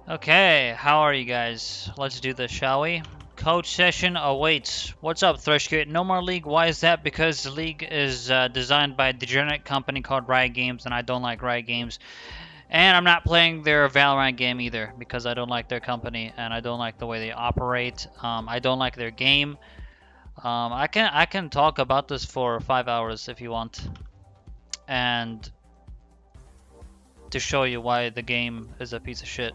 Okay, how are you guys? Let's do this, shall we? Coach session awaits. What's up, Thrushkit? No more League. Why is that? Because the League is designed by a degenerate company called Riot Games, and I don't like Riot Games. And I'm not playing their Valorant game either, because I don't like their company, and I don't like the way they operate. I don't like their game. I can talk about this for 5 hours if you want, and to show you why the game is a piece of shit.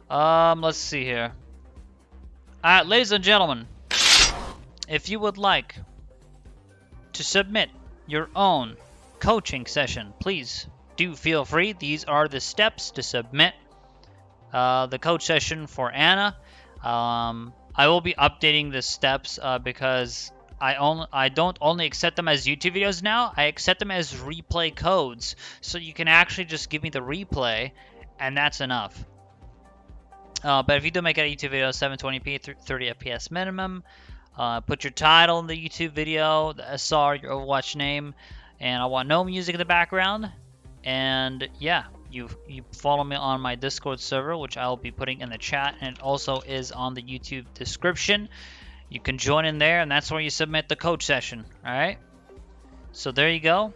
Let's see here. Alright, ladies and gentlemen, if you would like to submit your own coaching session, please do feel free. These are the steps to submit the coach session for Anna. I will be updating the steps because I don't only accept them as YouTube videos now, I accept them as replay codes. So you can actually just give me the replay, and that's enough. But if you do make a YouTube video, 720p, 30 FPS minimum, put your title in the YouTube video, the SR, your Overwatch name, and I want no music in the background. And yeah, you follow me on my Discord server, which I'll be putting in the chat, and it also is on the YouTube description. You can join in there, and that's where you submit the coach session. All right. So there you go.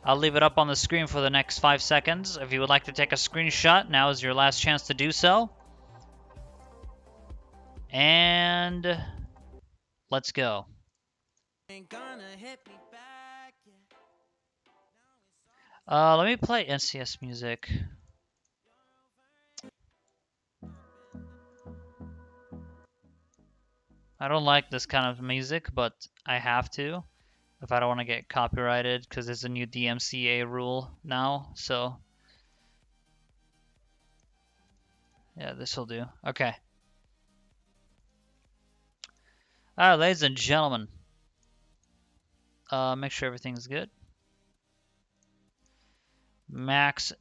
I'll leave it up on the screen for the next 5 seconds. If you would like to take a screenshot, now is your last chance to do so. And let's go. Let me play NCS music. I don't like this kind of music, but I have to if I don't want to get copyrighted, because there's a new DMCA rule now. So yeah, this will do. Okay. Alright, ladies and gentlemen. Make sure everything's good. Max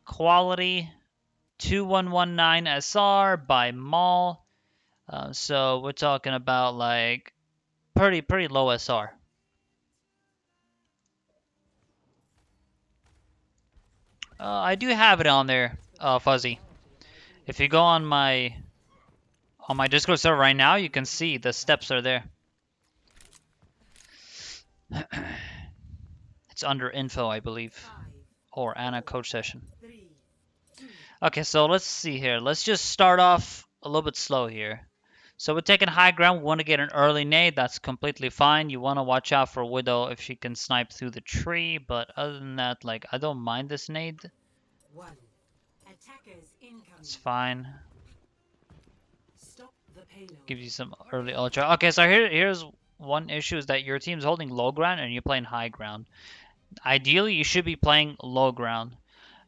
quality 2119 SR by Mall. So we're talking about like pretty low SR. I do have it on there, Fuzzy. If you go on my Discord server right now, you can see the steps are there. It's under info, I believe, or Anna coach session. Okay, so let's see here. Let's just start off a little bit slow here. So we're taking high ground. We want to get an early nade. That's completely fine. You want to watch out for Widow if she can snipe through the tree. But other than that, like, I don't mind this nade. It's fine. Gives you some early ultra. Okay, so here's one issue is that your team's holding low ground and you're playing high ground. Ideally, you should be playing low ground.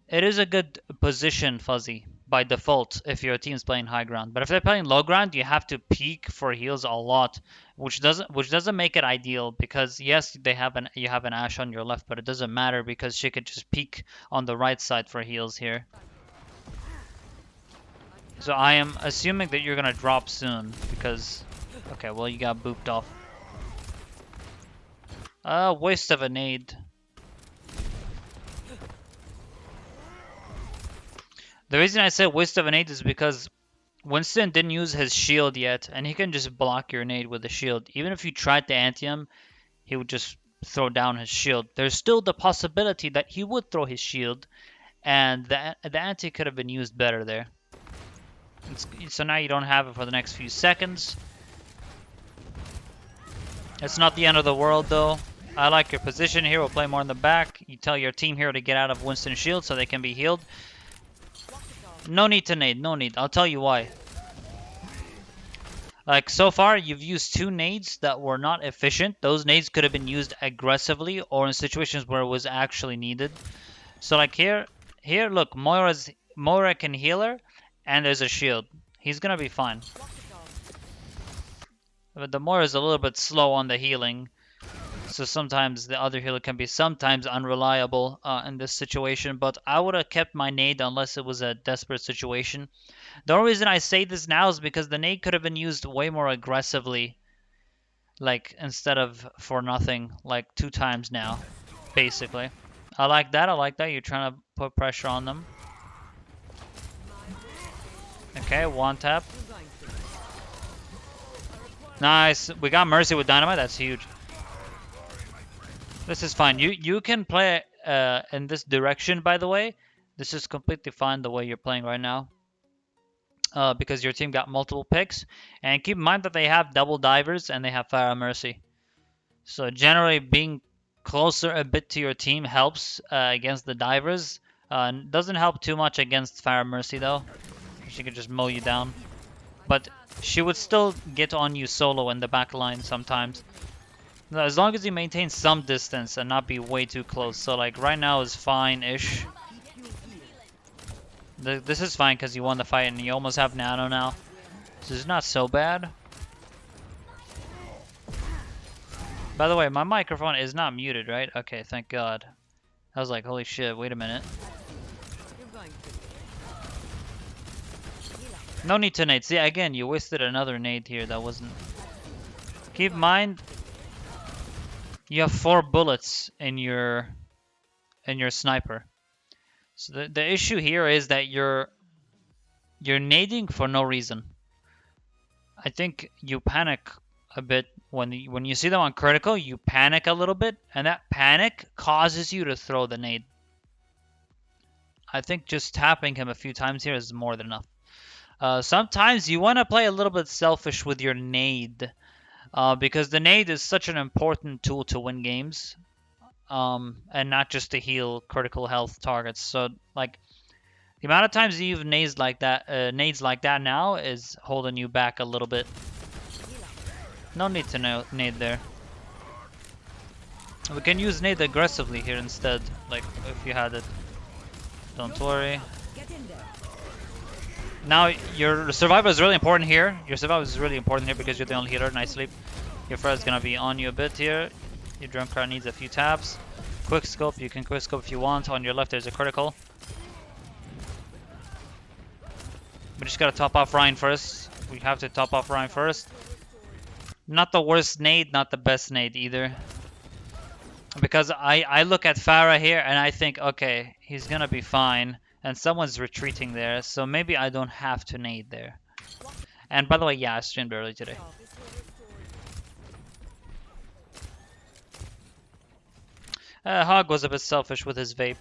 It is a good position, Fuzzy, by default if your team's playing high ground. But if they're playing low ground, you have to peek for heals a lot, which doesn't make it ideal, because yes, you have an Ashe on your left, but it doesn't matter because she could just peek on the right side for heals here. So I am assuming that you're gonna drop soon because okay, well, you got booped off. Waste of a nade. The reason I say waste of a nade is because Winston didn't use his shield yet, and he can just block your nade with the shield. Even if you tried to anti him, he would just throw down his shield. There's still the possibility that he would throw his shield, and the anti could have been used better there. So now you don't have it for the next few seconds. It's not the end of the world, though. I like your position here. We'll play more in the back. You tell your team here to get out of Winston's shield so they can be healed. No need to nade. No need. I'll tell you why. Like, so far, you've used 2 nades that were not efficient. Those nades could have been used aggressively or in situations where it was actually needed. So, like, here, look, Moira can heal her, and there's a shield. He's gonna be fine. But the Moira is a little bit slow on the healing. So sometimes the other healer can be sometimes unreliable in this situation. But I would have kept my nade unless it was a desperate situation. The only reason I say this now is because the nade could have been used way more aggressively. Like, instead of for nothing, like 2 times now, basically. I like that. You're trying to put pressure on them. Okay, one tap. Nice. We got Mercy with dynamite. That's huge. This is fine. You can play in this direction, by the way. This is completely fine the way you're playing right now. Because your team got multiple picks. And keep in mind that they have double divers and they have Fire Mercy. So generally being closer a bit to your team helps against the divers. Doesn't help too much against Fire Mercy though. She could just mow you down. But she would still get on you solo in the back line sometimes. As long as you maintain some distance and not be way too close. So like right now is fine-ish. This is fine because you won the fight and you almost have nano now. So it's not so bad. By the way, my microphone is not muted, right? Okay, thank God. I was like, holy shit, wait a minute. No need to nade. See, again, you wasted another nade here that wasn't... Keep in mind, you have 4 bullets in your sniper. So the issue here is that you're nading for no reason. I think you panic a bit when you see them on critical. You panic a little bit, and that panic causes you to throw the nade. I think just tapping him a few times here is more than enough. Sometimes you want to play a little bit selfish with your nade, because the nade is such an important tool to win games, and not just to heal critical health targets. So like the amount of times you've nades like that now is holding you back a little bit. No need to nade there. We can use nade aggressively here instead, like if you had it. Don't worry. Now your survival is really important here. Your survival is really important here because you're the only healer. Nice sleep. Your Fred is gonna be on you a bit here. Your Drunkard needs a few taps. Quick scope, you can quick scope if you want. On your left there's a critical. We just gotta top off Ryan first. We have to top off Ryan first. Not the worst nade, not the best nade either. Because I look at Farah here and I think, okay, he's gonna be fine. And someone's retreating there, so maybe I don't have to nade there. And by the way, yeah, I streamed early today. Hog was a bit selfish with his vape.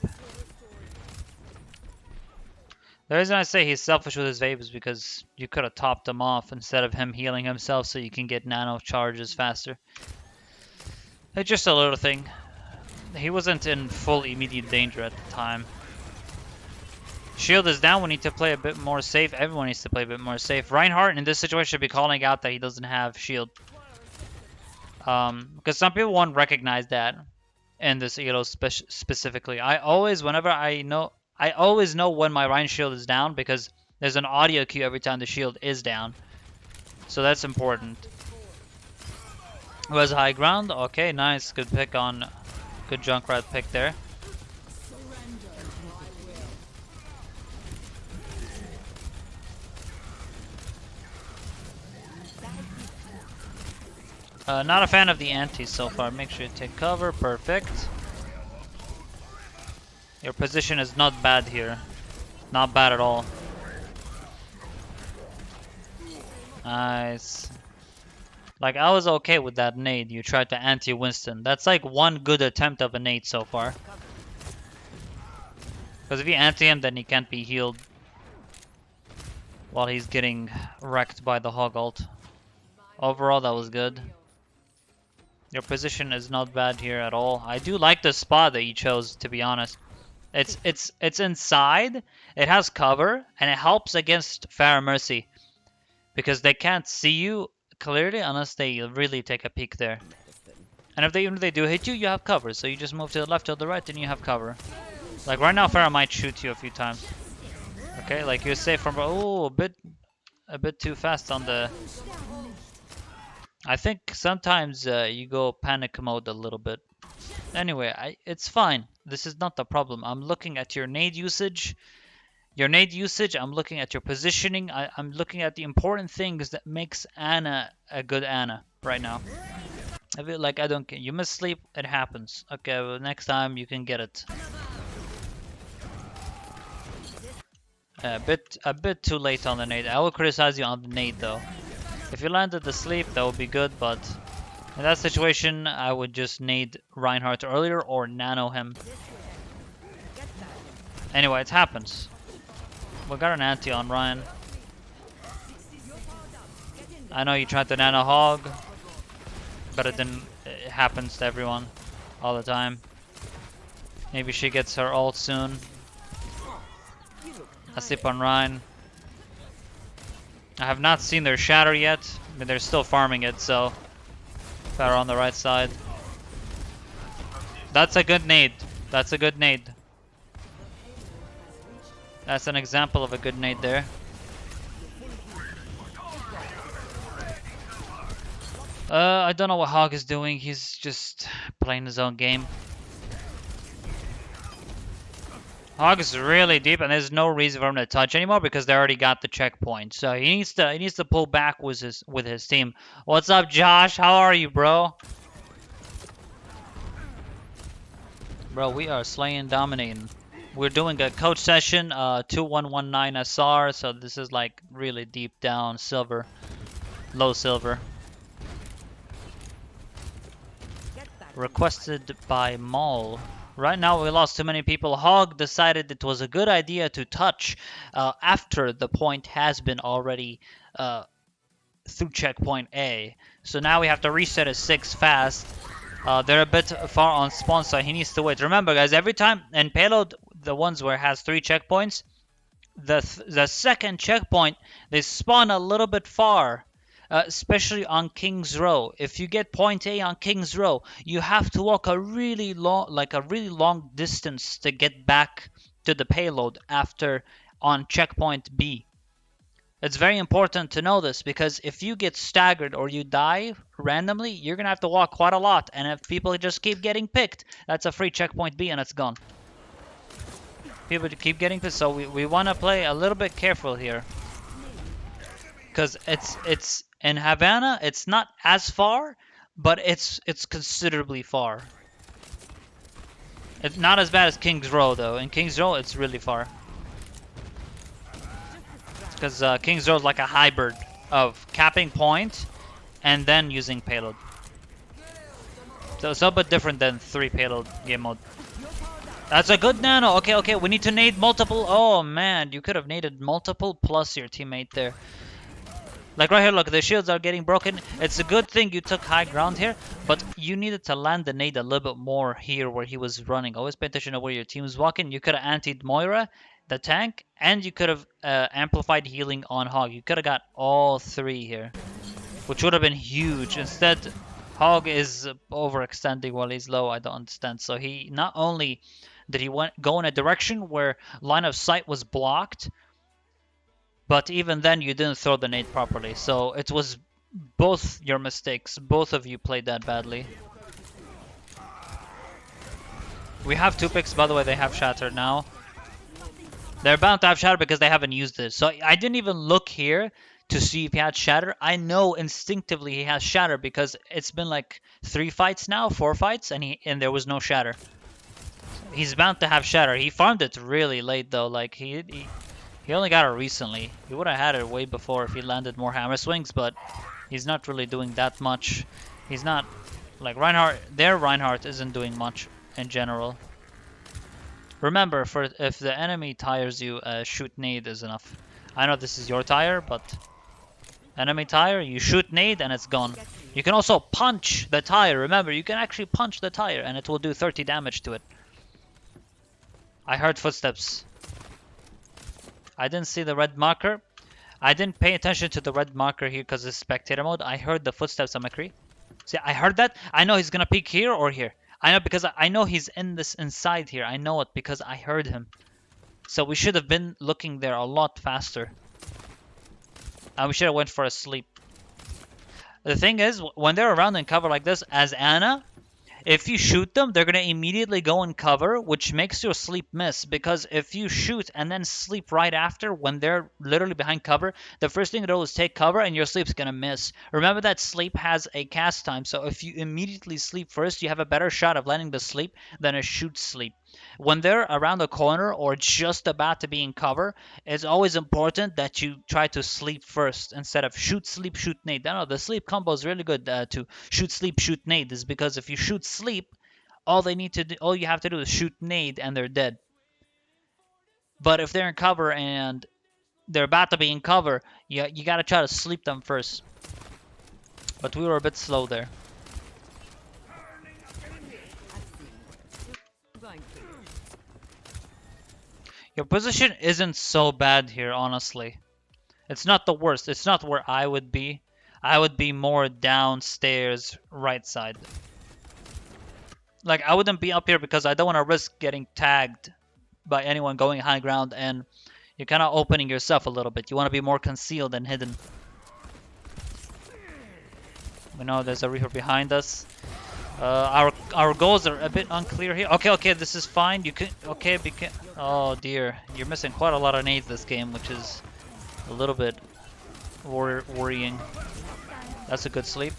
The reason I say he's selfish with his vape is because you could have topped him off instead of him healing himself so you can get nano charges faster. It's just a little thing. He wasn't in full immediate danger at the time. Shield is down. We need to play a bit more safe. Everyone needs to play a bit more safe. Reinhardt in this situation should be calling out that he doesn't have shield. Because some people won't recognize that in this elo specifically. I always know when my Rein shield is down because there's an audio cue every time the shield is down. So that's important. Who has high ground? Okay, nice. Good pick on... Good Junkrat pick there. Not a fan of the antis so far. Make sure you take cover. Perfect. Your position is not bad here. Not bad at all. Nice. Like, I was okay with that nade. You tried to anti-Winston. That's like one good attempt of a nade so far. Because if you anti him, then he can't be healed while he's getting wrecked by the hog ult. Overall, that was good. Your position is not bad here at all. I do like the spot that you chose, to be honest. It's inside, it has cover, and it helps against Farah Mercy. Because they can't see you clearly unless they really take a peek there. And even if they do hit you, you have cover. So you just move to the left or the right and you have cover. Like right now, Farah might shoot you a few times. Okay, like you're safe from... Oh, a bit too fast on the... I think sometimes you go panic mode a little bit. Anyway, it's fine. This is not the problem. I'm looking at your nade usage. I'm looking at your positioning. I'm looking at the important things that makes Ana a good Ana right now. I feel like I don't care. You must sleep. It happens. Okay, well, next time you can get it. A bit too late on the nade. I will criticize you on the nade though. If you landed the sleep, that would be good, but in that situation, I would just nade Reinhardt earlier or nano him. Anyway, it happens. We got an anti on Ryan. I know you tried to nano hog, but it didn't. It happens to everyone all the time. Maybe she gets her ult soon. I sleep on Ryan. I have not seen their shatter yet, but they're still farming it, so better on the right side. That's a good nade. That's a good nade. That's an example of a good nade there. I don't know what Hog is doing. He's just playing his own game. Hog is really deep, and there's no reason for him to touch anymore because they already got the checkpoint. So he needs to pull back with his team. What's up, Josh? How are you, bro? Bro, we are slaying, dominating. We're doing a coach session, 2119 SR. So this is like really deep down silver, low silver. Requested by Maul. Right now we lost too many people. Hog decided it was a good idea to touch after the point has been already through checkpoint A. So now we have to reset at 6 fast. They're a bit far on spawn, so he needs to wait. Remember, guys, every time in payload, the ones where it has 3 checkpoints, the second checkpoint, they spawn a little bit far. Especially on King's Row. If you get point A on King's Row, you have to walk a really long distance to get back to the payload after on checkpoint B. It's very important to know this because if you get staggered or you die randomly, you're gonna have to walk quite a lot, and if people just keep getting picked, that's a free checkpoint B and it's gone. People keep getting picked, so we want to play a little bit careful here. Because it's in Havana, it's not as far, but it's considerably far. It's not as bad as King's Row though. In King's Row, it's really far. Because King's Row is like a hybrid of capping point and then using payload. So it's a bit different than 3 payload game mode. That's a good nano. Okay, we need to nade multiple. Oh man, you could have naded multiple plus your teammate there. Like right here, look, the shields are getting broken. It's a good thing you took high ground here, but you needed to land the nade a little bit more here where he was running. Always pay attention to where your team is walking. You could have antied Moira, the tank, and you could have amplified healing on Hog. You could have got all 3 here, which would have been huge. Instead, Hog is overextending while he's low. I don't understand. So he not only did he go in a direction where line of sight was blocked, but even then, you didn't throw the nade properly. So it was both your mistakes. Both of you played that badly. We have 2 picks, by the way. They have Shatter now. They're bound to have Shatter because they haven't used it. So I didn't even look here to see if he had Shatter. I know instinctively he has Shatter because it's been like 3 fights now, 4 fights, and there was no Shatter. He's bound to have Shatter. He farmed it really late though. Like he only got it recently. He would have had it way before if he landed more hammer swings, but he's not really doing that much. He's not like Reinhardt. Their Reinhardt isn't doing much in general. Remember, if the enemy tires you, shoot nade is enough. I know this is your tire, but enemy tire, you shoot nade and it's gone. You can also punch the tire. Remember, you can actually punch the tire and it will do 30 damage to it. I heard footsteps. I didn't see the red marker. I didn't pay attention to the red marker here because it's spectator mode. I heard the footsteps on McCree. See, I heard that. I know he's gonna peek here or here. I know because I know he's in this inside here. I know it because I heard him. So we should have been looking there a lot faster. And we should have went for a sleep. The thing is, when they're around in cover like this, as Ana, if you shoot them, they're going to immediately go in cover, which makes your sleep miss. Because if you shoot and then sleep right after, when they're literally behind cover, the first thing they'll do is take cover and your sleep's going to miss. Remember that sleep has a cast time, so if you immediately sleep first, you have a better shot of landing the sleep than a shoot sleep. when they're around the corner or just about to be in cover, it's always important that you try to sleep first instead of shoot, sleep, shoot, nade. I know the sleep combo is really good to shoot, sleep, shoot, nade, is because if you shoot sleep, all you have to do is shoot nade and they're dead. But if they're in cover and they're about to be in cover, you gotta try to sleep them first. But we were a bit slow there. Your position isn't so bad here, honestly. It's not the worst. It's not where I would be. I would be more downstairs, right side. Like, I wouldn't be up here because I don't want to risk getting tagged by anyone going high ground, and you're kind of opening yourself a little bit. You want to be more concealed and hidden. We know there's a Reaper behind us. Our goals are a bit unclear here. Okay, this is fine. You can oh dear, you're missing quite a lot of nades this game, which is a little bit worrying. That's a good sleep.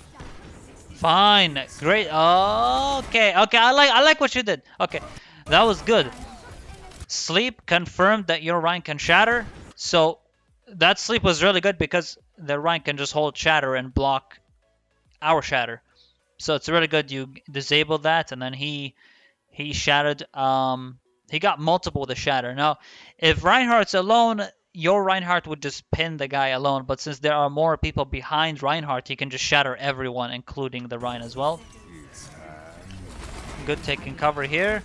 Fine, great. Okay. I like what you did. Okay, that was good. Sleep confirmed that your Rhine can shatter. So that sleep was really good because the Rhine can just hold shatter and block our shatter. So it's really good you disabled that, and then he shattered. He got multiple with the shatter. Now, if Reinhardt's alone, your Reinhardt would just pin the guy alone. But since there are more people behind Reinhardt, he can just shatter everyone, including the Rhine as well. Good taking cover here.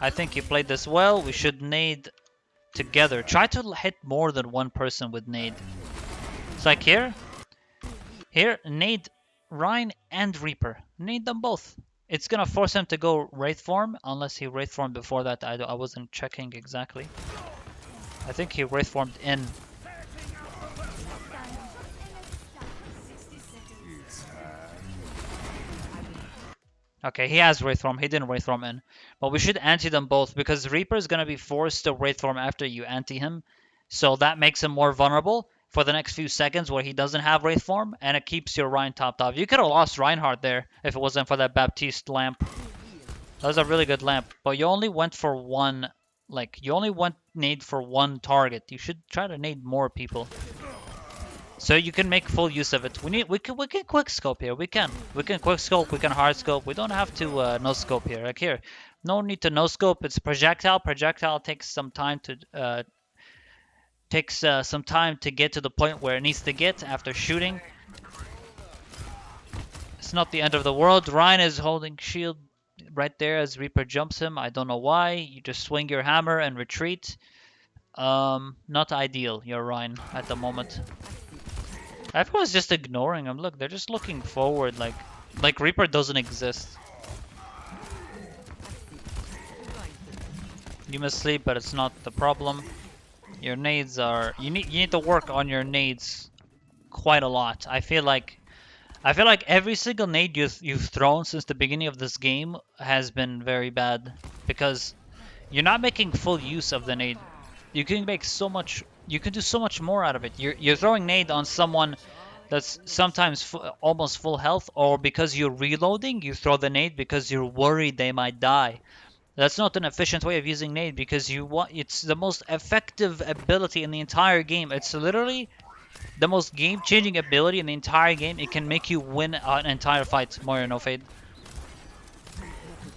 I think you played this well. We should nade together. Try to hit more than one person with nade. It's like here, nade Rhine and Reaper. Nade them both. It's gonna force him to go Wraith form, unless he Wraith formed before that. I wasn't checking exactly. I think he Wraith formed in. Okay, he has Wraith form. He didn't Wraith form in. But we should anti them both because Reaper is gonna be forced to Wraith form after you anti him. So that makes him more vulnerable for the next few seconds where he doesn't have Wraith form, and it keeps your Rhine topped off. You could have lost Reinhardt there if it wasn't for that Baptiste lamp. That was a really good lamp, but you only went for one, you only went nade for one target. You should try to nade more people, so you can make full use of it. We can quick scope here. We can quick scope. We can hard scope. We don't have to no scope here. Like here, no need to no scope. It's projectile. Projectile takes some time to get to the point where it needs to get after shooting. It's not the end of the world. Ryan is holding shield right there as Reaper jumps him. I don't know why. You just swing your hammer and retreat. Not ideal, your Ryan, at the moment. Everyone's just ignoring him. Look, they're just looking forward like Reaper doesn't exist. You must sleep, but it's not the problem. Your nades are... You need to work on your nades quite a lot. I feel like every single nade you've thrown since the beginning of this game has been very bad because you're not making full use of the nade. You can make so much. You can do so much more out of it. You're throwing nade on someone that's sometimes almost full health, or because you're reloading, you throw the nade because you're worried they might die. That's not an efficient way of using nade because it's the most effective ability in the entire game. It's literally the most game-changing ability in the entire game. It can make you win an entire fight. Moira no fade.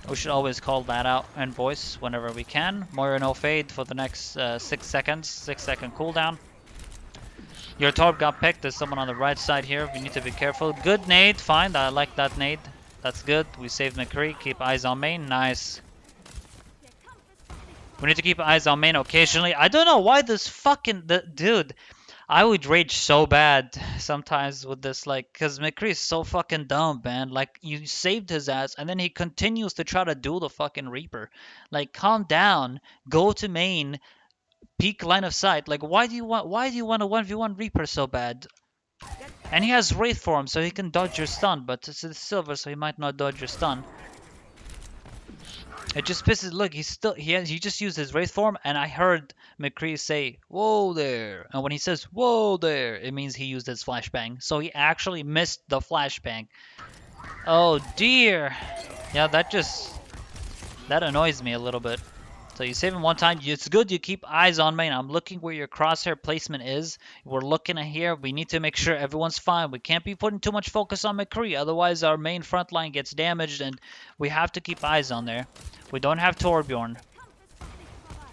We should always call that out in voice whenever we can. Moira no fade for the next 6 seconds. 6-second cooldown. Your torp got picked. There's someone on the right side here. We need to be careful. Good nade. Fine. I like that nade. That's good. We saved McCree. Keep eyes on main. Nice. We need to keep eyes on main occasionally. I don't know why this fucking... Dude, I would rage so bad sometimes with this, because McCree is so fucking dumb, man. You saved his ass, and then he continues to try to duel the fucking Reaper. Calm down. Go to main. Peak line of sight. Why do you want a 1v1 Reaper so bad? And he has Wraith form, so he can dodge your stun, but it's a silver, so he might not dodge your stun. It just pisses. Look, he just used his Wraith form, and I heard McCree say, "Whoa there!" And when he says "Whoa there," it means he used his flashbang. So he actually missed the flashbang. Oh dear. Yeah, that annoys me a little bit. So you save him one time. It's good you keep eyes on main. I'm looking where your crosshair placement is. We're looking at here. We need to make sure everyone's fine. We can't be putting too much focus on McCree. Otherwise, our main front line gets damaged, and we have to keep eyes on there. We don't have Torbjorn.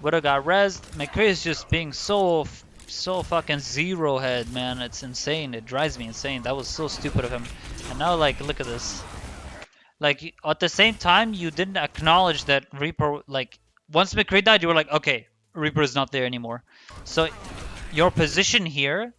Widow got rezzed. McCree is just being so fucking zero head, man. It's insane. It drives me insane. That was so stupid of him. And now, like, look at this. Like, at the same time, you didn't acknowledge that Reaper, like, once McCree died, you were like, okay, Reaper is not there anymore. So, your position here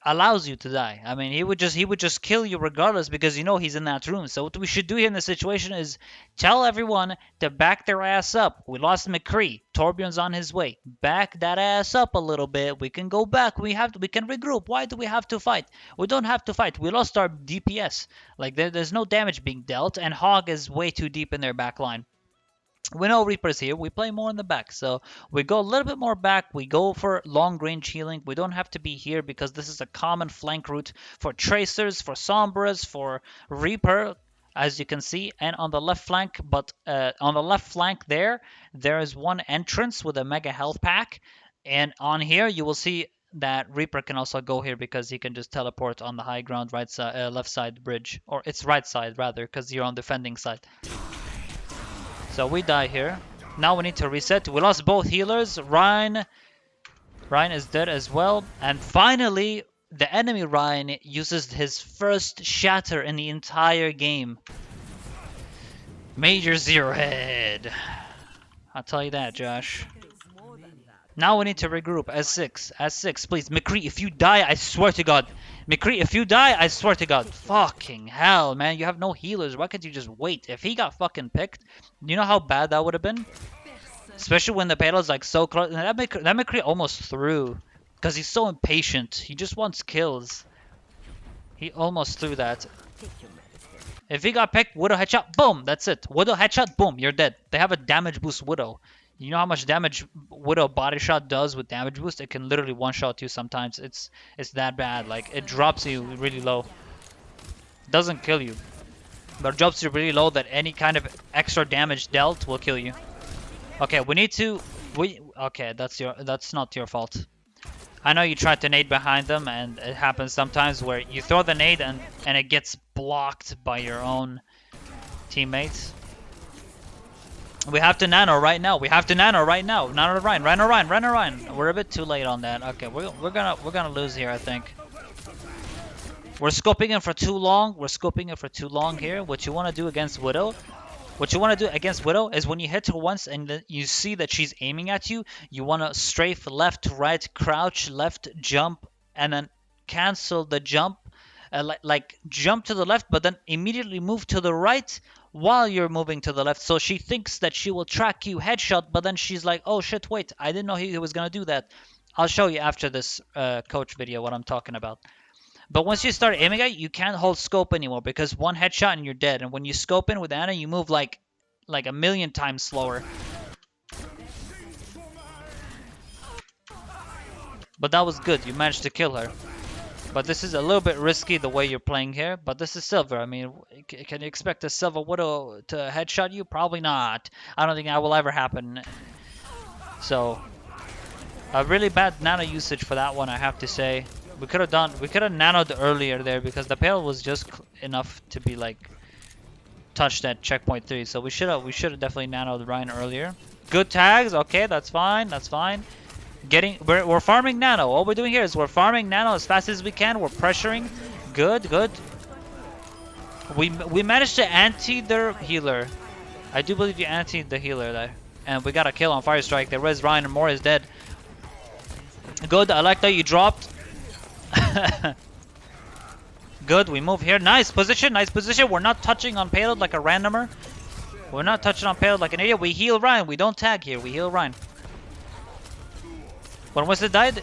allows you to die. I mean, he would just kill you regardless because you know he's in that room. So what we should do here in this situation is tell everyone to back their ass up. We lost McCree. Torbjorn's on his way. Back that ass up a little bit. We can go back. We can regroup. Why do we have to fight? We don't have to fight. We lost our DPS. Like there's no damage being dealt, and Hog is way too deep in their back line. We know Reaper's here. We play more in the back. So we go a little bit more back. We go for long range healing. We don't have to be here because this is a common flank route for Tracers, for Sombras, for Reaper, as you can see. And on the left flank, on the left flank there is one entrance with a mega health pack. And on here, you will see that Reaper can also go here because he can just teleport on the high ground right side, left side bridge. Or it's right side, rather, because you're on defending side. So we die here. Now we need to reset. We lost both healers. Ryan is dead as well. And finally, the enemy Ryan uses his first shatter in the entire game. Major zero head. I'll tell you that, Josh. Now we need to regroup. S6, please. McCree, if you die, I swear to God. McCree, if you die, I swear to God. Fucking hell, man. You have no healers. Why can't you just wait? If he got fucking picked, you know how bad that would have been? Especially when the payload's like so close. That McCree almost threw. Because he's so impatient. He just wants kills. He almost threw that. If he got picked, Widow headshot, boom, that's it. Widow headshot, boom, you're dead. They have a damage boost Widow. You know how much damage Widow body shot does with damage boost? It can literally one-shot you sometimes. It's that bad. Like, it drops you really low. Doesn't kill you. But it drops you really low that any kind of extra damage dealt will kill you. Okay, we need to... Okay, that's not your fault. I know you tried to nade behind them, and it happens sometimes where you throw the nade and it gets blocked by your own teammates. We have to nano right now. Nano Ryan. We're a bit too late on that. Okay, we're gonna lose here, I think. We're scoping in for too long. Here. What you want to do against Widow? Is when you hit her once and then you see that she's aiming at you, you want to strafe left, right, crouch, left, jump, and then cancel the jump. Like jump to the left, but then immediately move to the right while you're moving to the left. So she thinks that she will track you headshot, but then she's like, oh shit, wait, I didn't know he was going to do that. I'll show you after this coach video what I'm talking about. But once you start aiming at it, you can't hold scope anymore because one headshot and you're dead. And when you scope in with Anna, you move like a million times slower. But that was good. You managed to kill her. But this is a little bit risky the way you're playing here. But this is Silver. I mean, can you expect a Silver Widow to headshot you? Probably not. I don't think that will ever happen. So, a really bad nano usage for that one, I have to say. We could have nanoed earlier there because the payload was just enough to be like touched at checkpoint 3. So we should have definitely nanoed Ryan earlier. Good tags. Okay, that's fine. We're farming nano. All we're doing here is we're farming nano as fast as we can. We're pressuring. Good. We managed to anti their healer. I do believe you antied the healer there. And we got a kill on Fire Strike. There is Ryan and Moore is dead. Good. I like that you dropped. Good. We move here. Nice position. We're not touching on payload like a randomer. We're not touching on payload like an idiot. We heal Ryan. We don't tag here. We heal Ryan. When Wizard died,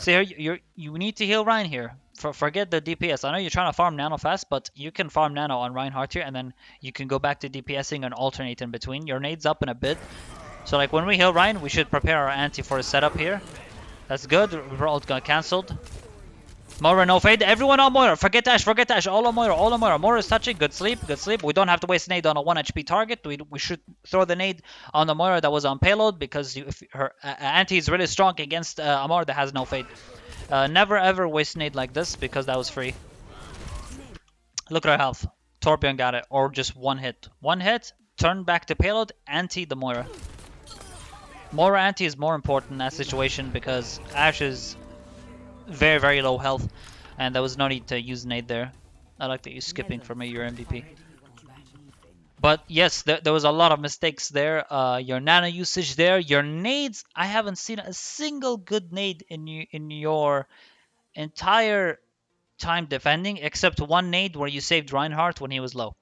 see here, you need to heal Ryan here. Forget the DPS. I know you're trying to farm nano fast, but you can farm nano on Reinhardt here, and then you can go back to DPSing and alternate in between. Your nade's up in a bit. So like when we heal Ryan, we should prepare our anti for a setup here. That's good. Geralt got cancelled. Moira, no fade. Everyone on Moira. Forget Ash, forget Ash. All on Moira, all on Moira. Moira's touching. Good sleep, good sleep. We don't have to waste nade on a 1 HP target. We should throw the nade on the Moira that was on payload because if her Auntie is really strong against Amar that has no fade. Never ever waste nade like this because that was free. Look at her health. Torbjorn got it. Or just one hit. One hit, turn back to payload, Auntie the Moira. Moira Auntie is more important in that situation because Ash is very, very low health, and there was no need to use nade there. I like that you're skipping for me, your MVP. But yes, there was a lot of mistakes there. Your nano usage there, your nades. I haven't seen a single good nade in your entire time defending, except one nade where you saved Reinhardt when he was low.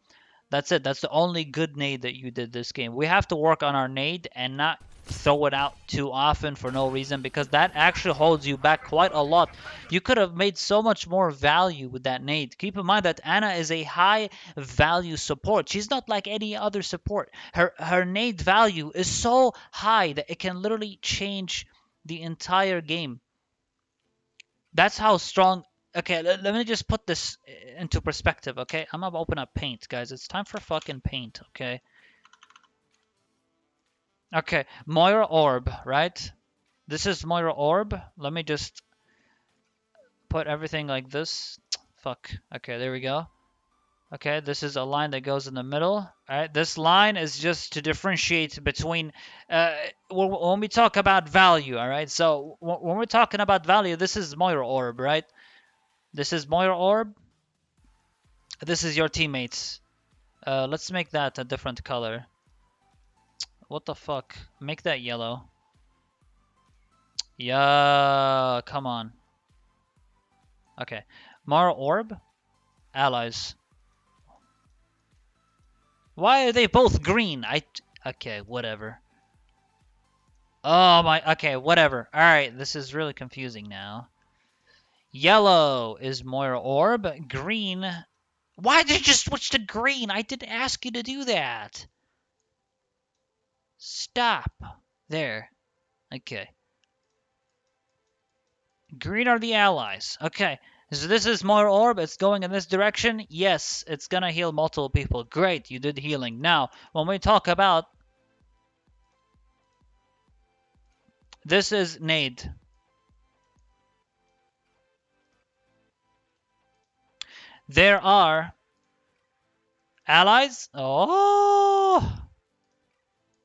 That's it. That's the only good nade that you did this game. We have to work on our nade and not throw it out too often for no reason because that actually holds you back quite a lot. You could have made so much more value with that nade. Keep in mind that Ana is a high value support. She's not like any other support. Her nade value is so high that it can literally change the entire game. That's how strong. Okay, let me just put this into perspective, okay? I'm gonna open up paint, guys. It's time for fucking paint, okay? Okay, Moira Orb, right? This is Moira Orb. Let me just put everything like this. Fuck. Okay, there we go. Okay, this is a line that goes in the middle. Alright, this line is just to differentiate between... when we talk about value, alright? So, when we're talking about value, this is Moira Orb, right? This is Moira Orb. This is your teammates. Let's make that a different color. What the fuck? Make that yellow. Yeah, come on. Okay. Moira Orb. Allies. Why are they both green? Okay, whatever. Oh my... Okay, whatever. Alright, this is really confusing now. Yellow is Moira Orb. Green... Why did you just switch to green? I didn't ask you to do that. Stop. There. Okay. Green are the allies. Okay. So this is Moira Orb. It's going in this direction. Yes, it's gonna heal multiple people. Great, you did healing. Now, when we talk about... This is nade. There are allies. Oh!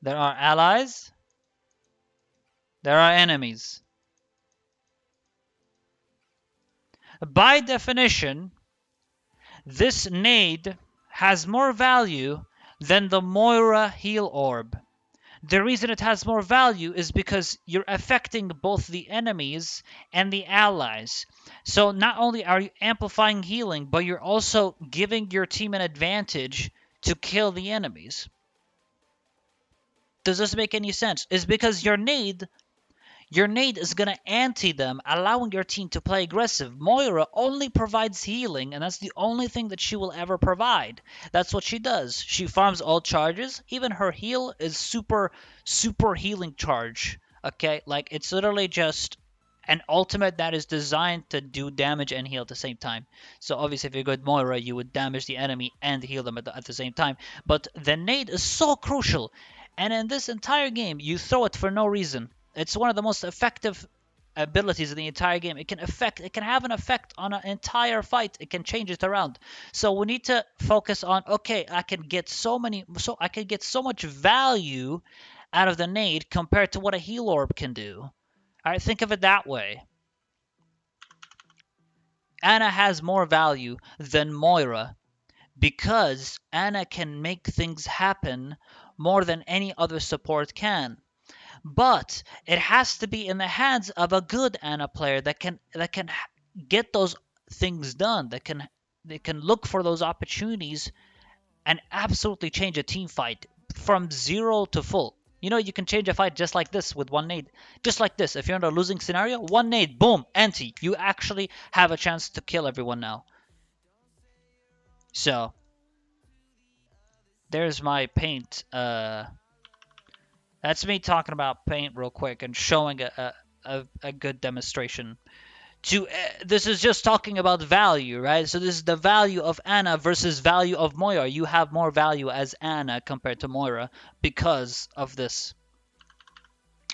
There are allies. There are enemies. By definition, this nade has more value than the Moira heal orb. The reason it has more value is because you're affecting both the enemies and the allies. So not only are you amplifying healing, but you're also giving your team an advantage to kill the enemies. Does this make any sense? It's because your nade is going to anti them, allowing your team to play aggressive. Moira only provides healing, and that's the only thing that she will ever provide. That's what she does. She farms all charges. Even her heal is super healing charge. Okay? Like, it's literally just an ultimate that is designed to do damage and heal at the same time. So obviously if you're good Moira, you would damage the enemy and heal them at the same time. But the nade is so crucial. And in this entire game, you throw it for no reason. It's one of the most effective abilities in the entire game. It can have an effect on an entire fight. It can change it around. So we need to focus on, okay, I can get so much value out of the nade compared to what a heal orb can do. All right, think of it that way. Ana has more value than Moira because Ana can make things happen more than any other support can. But it has to be in the hands of a good Ana player that can get those things done, that can look for those opportunities and absolutely change a team fight from 0 to full. You know, you can change a fight just like this with one nade. Just like this. If you're in a losing scenario, one nade, boom, anti. You actually have a chance to kill everyone now. So, there's my paint. That's me talking about paint real quick and showing a good demonstration This is just talking about value, right? So this is the value of Anna versus value of Moira. You have more value as Anna compared to Moira because of this.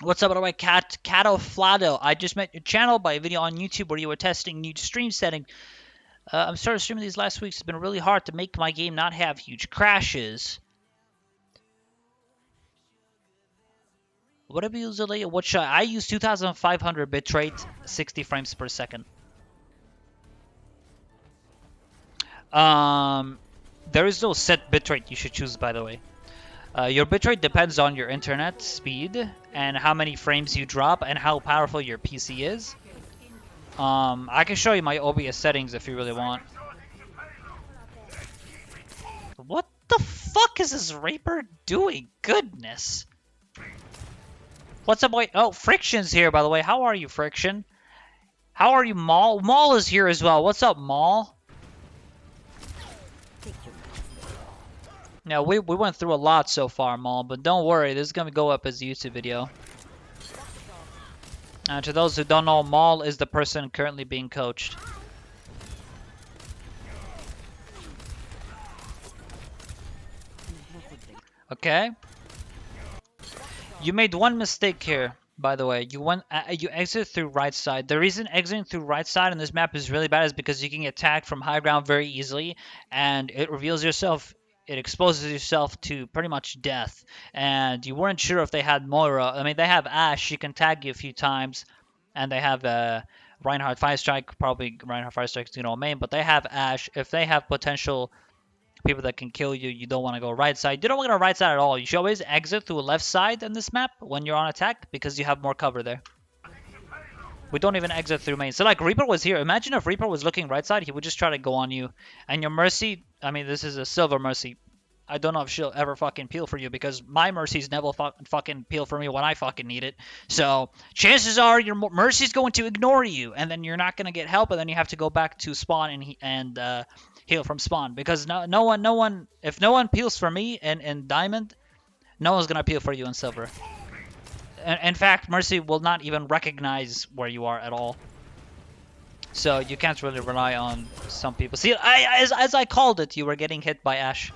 What's up, by the way, Cato Flado? I just met your channel by a video on YouTube where you were testing new stream setting. I'm started streaming these last weeks. It's been really hard to make my game not have huge crashes. Whatever you use, what should I use? 2,500 bitrate, 60 frames per second. There is no set bitrate you should choose, by the way. Your bitrate depends on your internet speed and how many frames you drop and how powerful your PC is. I can show you my OBS settings if you really want. What the fuck is this Reaper doing? Goodness. What's up, boy? Oh, Friction's here, by the way. How are you, Friction? How are you, Maul? Maul is here as well. What's up, Maul? Now, we went through a lot so far, Maul, but don't worry. This is going to go up as a YouTube video. And to those who don't know, Maul is the person currently being coached. Okay. You made one mistake here, by the way. You exit through right side. The reason exiting through right side on this map is really bad is because you can get attacked from high ground very easily, and it reveals yourself. It exposes yourself to pretty much death. And you weren't sure if they had Moira. I mean, they have Ashe. She can tag you a few times, and they have Reinhardt Firestrike. Probably Reinhardt Firestrike's going to main, but they have Ashe. If they have potential people that can kill you, you don't want to go right side. You don't want to go right side at all. You should always exit through left side in this map when you're on attack because you have more cover there. We don't even exit through main. So like Reaper was here. Imagine if Reaper was looking right side, he would just try to go on you. And your Mercy, I mean, this is a silver Mercy. I don't know if she'll ever fucking peel for you because my Mercies never fucking peel for me when I fucking need it. So chances are your Mercy's going to ignore you, and then you're not going to get help, and then you have to go back to spawn and heal from spawn because no one if no one peels for me in diamond, no one's going to peel for you in silver. In fact, Mercy will not even recognize where you are at all. So you can't really rely on some people. See, as I called it, you were getting hit by Ashe.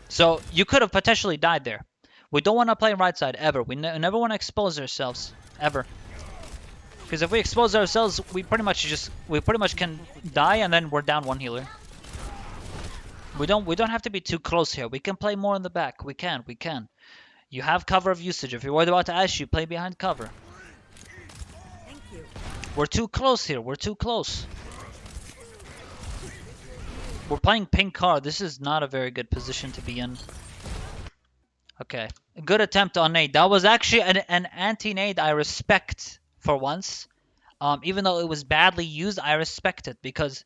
So you could have potentially died there. We don't want to play right side ever. We never want to expose ourselves ever. Because if we expose ourselves, we pretty much can die and then we're down one healer. We don't have to be too close here. We can play more in the back. We can. You have cover of usage. If you're worried about Ashe, you play behind cover. Thank you. We're too close here. We're too close. We're playing pink card. This is not a very good position to be in. Okay. A good attempt on nade. That was actually an anti-nade I respect for once. Even though it was badly used, I respect it because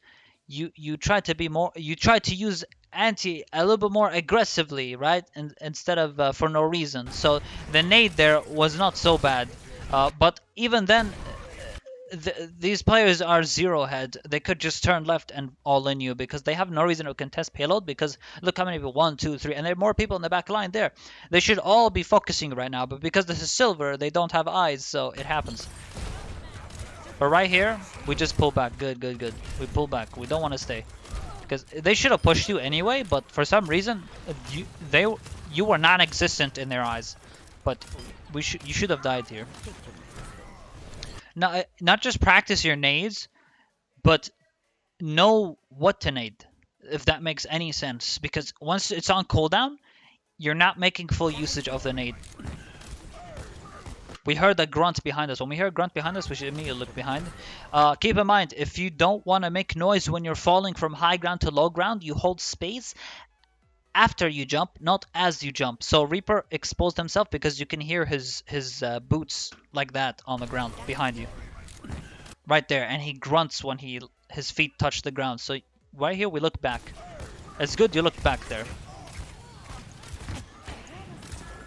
you tried to use anti a little bit more aggressively, right? And instead of for no reason. So the nade there was not so bad. But even then, these players are zero head. They could just turn left and all in you because they have no reason to contest payload because look how many people, 1, 2, 3, and there are more people in the back line there. They should all be focusing right now, but because this is silver, they don't have eyes, so it happens. But right here, we just pull back. Good. We pull back. We don't want to stay. Because they should have pushed you anyway, but for some reason, you were non-existent in their eyes. But you should have died here. Now, not just practice your nades, but know what to nade, if that makes any sense. Because once it's on cooldown, you're not making full usage of the nade. We heard a grunt behind us. When we hear a grunt behind us, we should immediately look behind. Keep in mind, if you don't want to make noise when you're falling from high ground to low ground, you hold space after you jump, not as you jump. So Reaper exposed himself because you can hear his boots like that on the ground behind you. Right there. And he grunts when his feet touch the ground. So right here, we look back. It's good you look back there.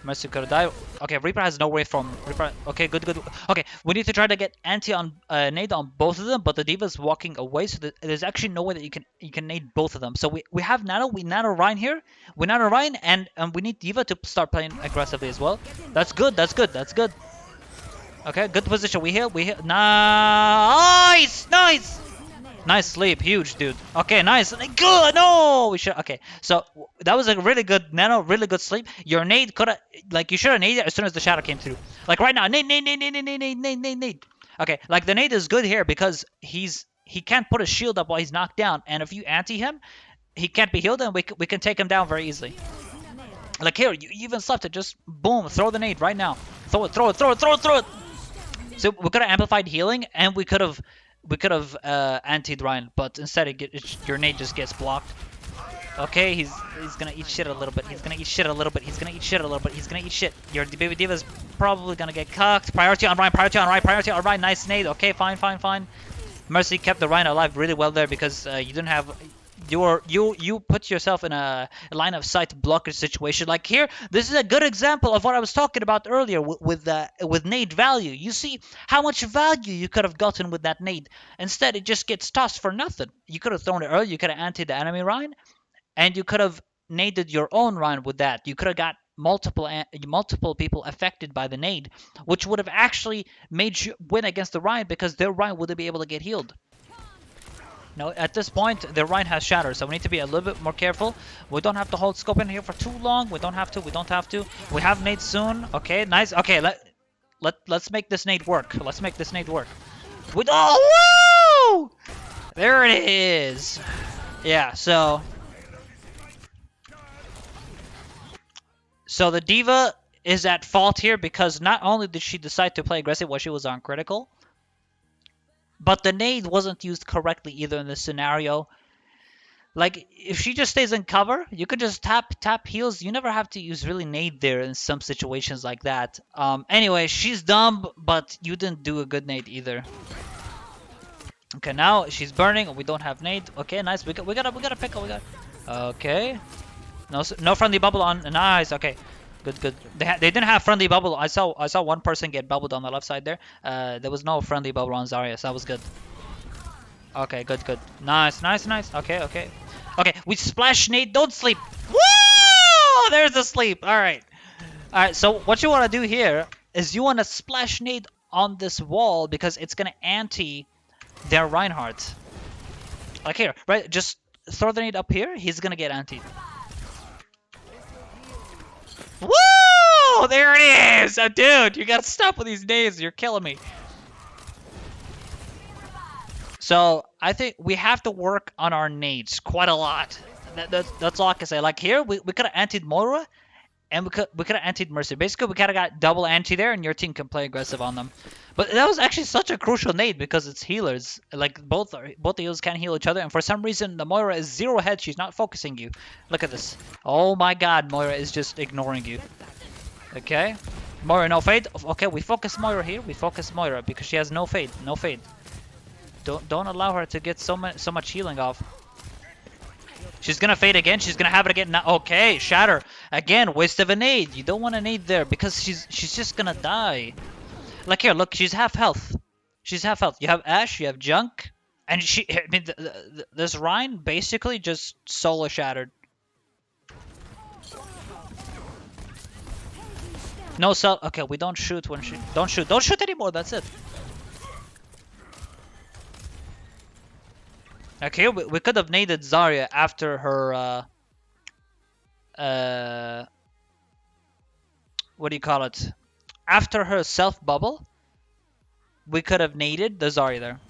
Mercy could have died. Okay, Reaper has no way from Reaper. Okay, good. Okay, we need to try to get anti on nade on both of them, but the D.Va's walking away, so there's actually no way that you can nade both of them. So we have Nano, we Nano Ryan here, we Nano Ryan, and we need D.Va to start playing aggressively as well. That's good. Okay, good position. We heal. We heal. Nice, nice. Nice sleep, huge dude. Okay, nice. Good. No, we should. Okay, so that was a really good nano, really good sleep. Your nade could have, like, you should have naded as soon as the shadow came through. Like right now, nade, nade, nade, nade, nade, nade, nade, nade, nade. Okay, like the nade is good here because he can't put a shield up while he's knocked down, and if you anti him, he can't be healed, and we can take him down very easily. Like here, you even slept it. Just boom, throw the nade right now. Throw it, throw it, throw it, throw it, throw it. So we could have amplified healing, and we could have antied Ryan, but instead your nade just gets blocked. Okay, he's gonna eat shit a little bit. He's gonna eat shit a little bit. He's gonna eat shit a little bit. He's gonna eat shit. Your baby diva's probably gonna get cocked. Priority on Ryan. Priority on Ryan. Priority on Ryan. Nice nade. Okay, fine, fine, fine. Mercy kept the Ryan alive really well there because you didn't have. You put yourself in a line of sight blocker situation. Like here, this is a good example of what I was talking about earlier with nade value. You see how much value you could have gotten with that nade. Instead, it just gets tossed for nothing. You could have thrown it earlier. You could have antied the enemy Ryan, and you could have naded your own Ryan with that. You could have got multiple people affected by the nade, which would have actually made you win against the Ryan because their Ryan wouldn't be able to get healed. No, at this point, the Ryan has Shatter, so we need to be a little bit more careful. We don't have to hold scope in here for too long. We don't have to. We don't have to. We have nade soon. Okay, nice. Okay, let's make this nade work. Let's make this nade work. Oh, woo! There it is. Yeah. So the diva is at fault here because not only did she decide to play aggressive while she was on critical, but the nade wasn't used correctly either in this scenario. Like, if she just stays in cover, you could just tap heals. You never have to use really nade there in some situations like that. Anyway, she's dumb, but you didn't do a good nade either. Okay, now she's burning. We don't have nade. Okay, nice. We gotta pick up. Okay. No friendly bubble on. Nice. Okay. Good. They didn't have friendly bubble. I saw one person get bubbled on the left side there. There was no friendly bubble on Zarya, so that was good. Okay, good. Nice. Okay. We splash nade. Don't sleep. Woo! There's the sleep. All right. So what you want to do here is you want to splash nade on this wall because it's gonna anti their Reinhardt. Like here, right? Just throw the nade up here. He's gonna get antied. Woo! There it is! Dude, you gotta stop with these nades. You're killing me. So, I think we have to work on our nades quite a lot. That's all I can say. Like here, we could have antied Moira, and we could have antied Mercy. Basically, we kind of got double anti there, and your team can play aggressive on them. But that was actually such a crucial nade because it's healers. Like both the healers can heal each other, and for some reason the Moira is 0 head. She's not focusing you. Look at this. Oh my God, Moira is just ignoring you. Okay, Moira no fade. Okay, we focus Moira here. We focus Moira because she has no fade. No fade. Don't allow her to get so much healing off. She's gonna fade again. She's gonna have it again. Now, okay, Shatter again. Waste of a nade. You don't want a nade there because she's just gonna die. Like here, look, she's half health. She's half health. You have Ashe, you have Junk, and I mean, this Rhine basically just solo shattered. No cell. Okay, we don't shoot when she. Don't shoot anymore. That's it. Okay, we could have naded Zarya after her. What do you call it? After her self bubble, we could have naded the Zarya there.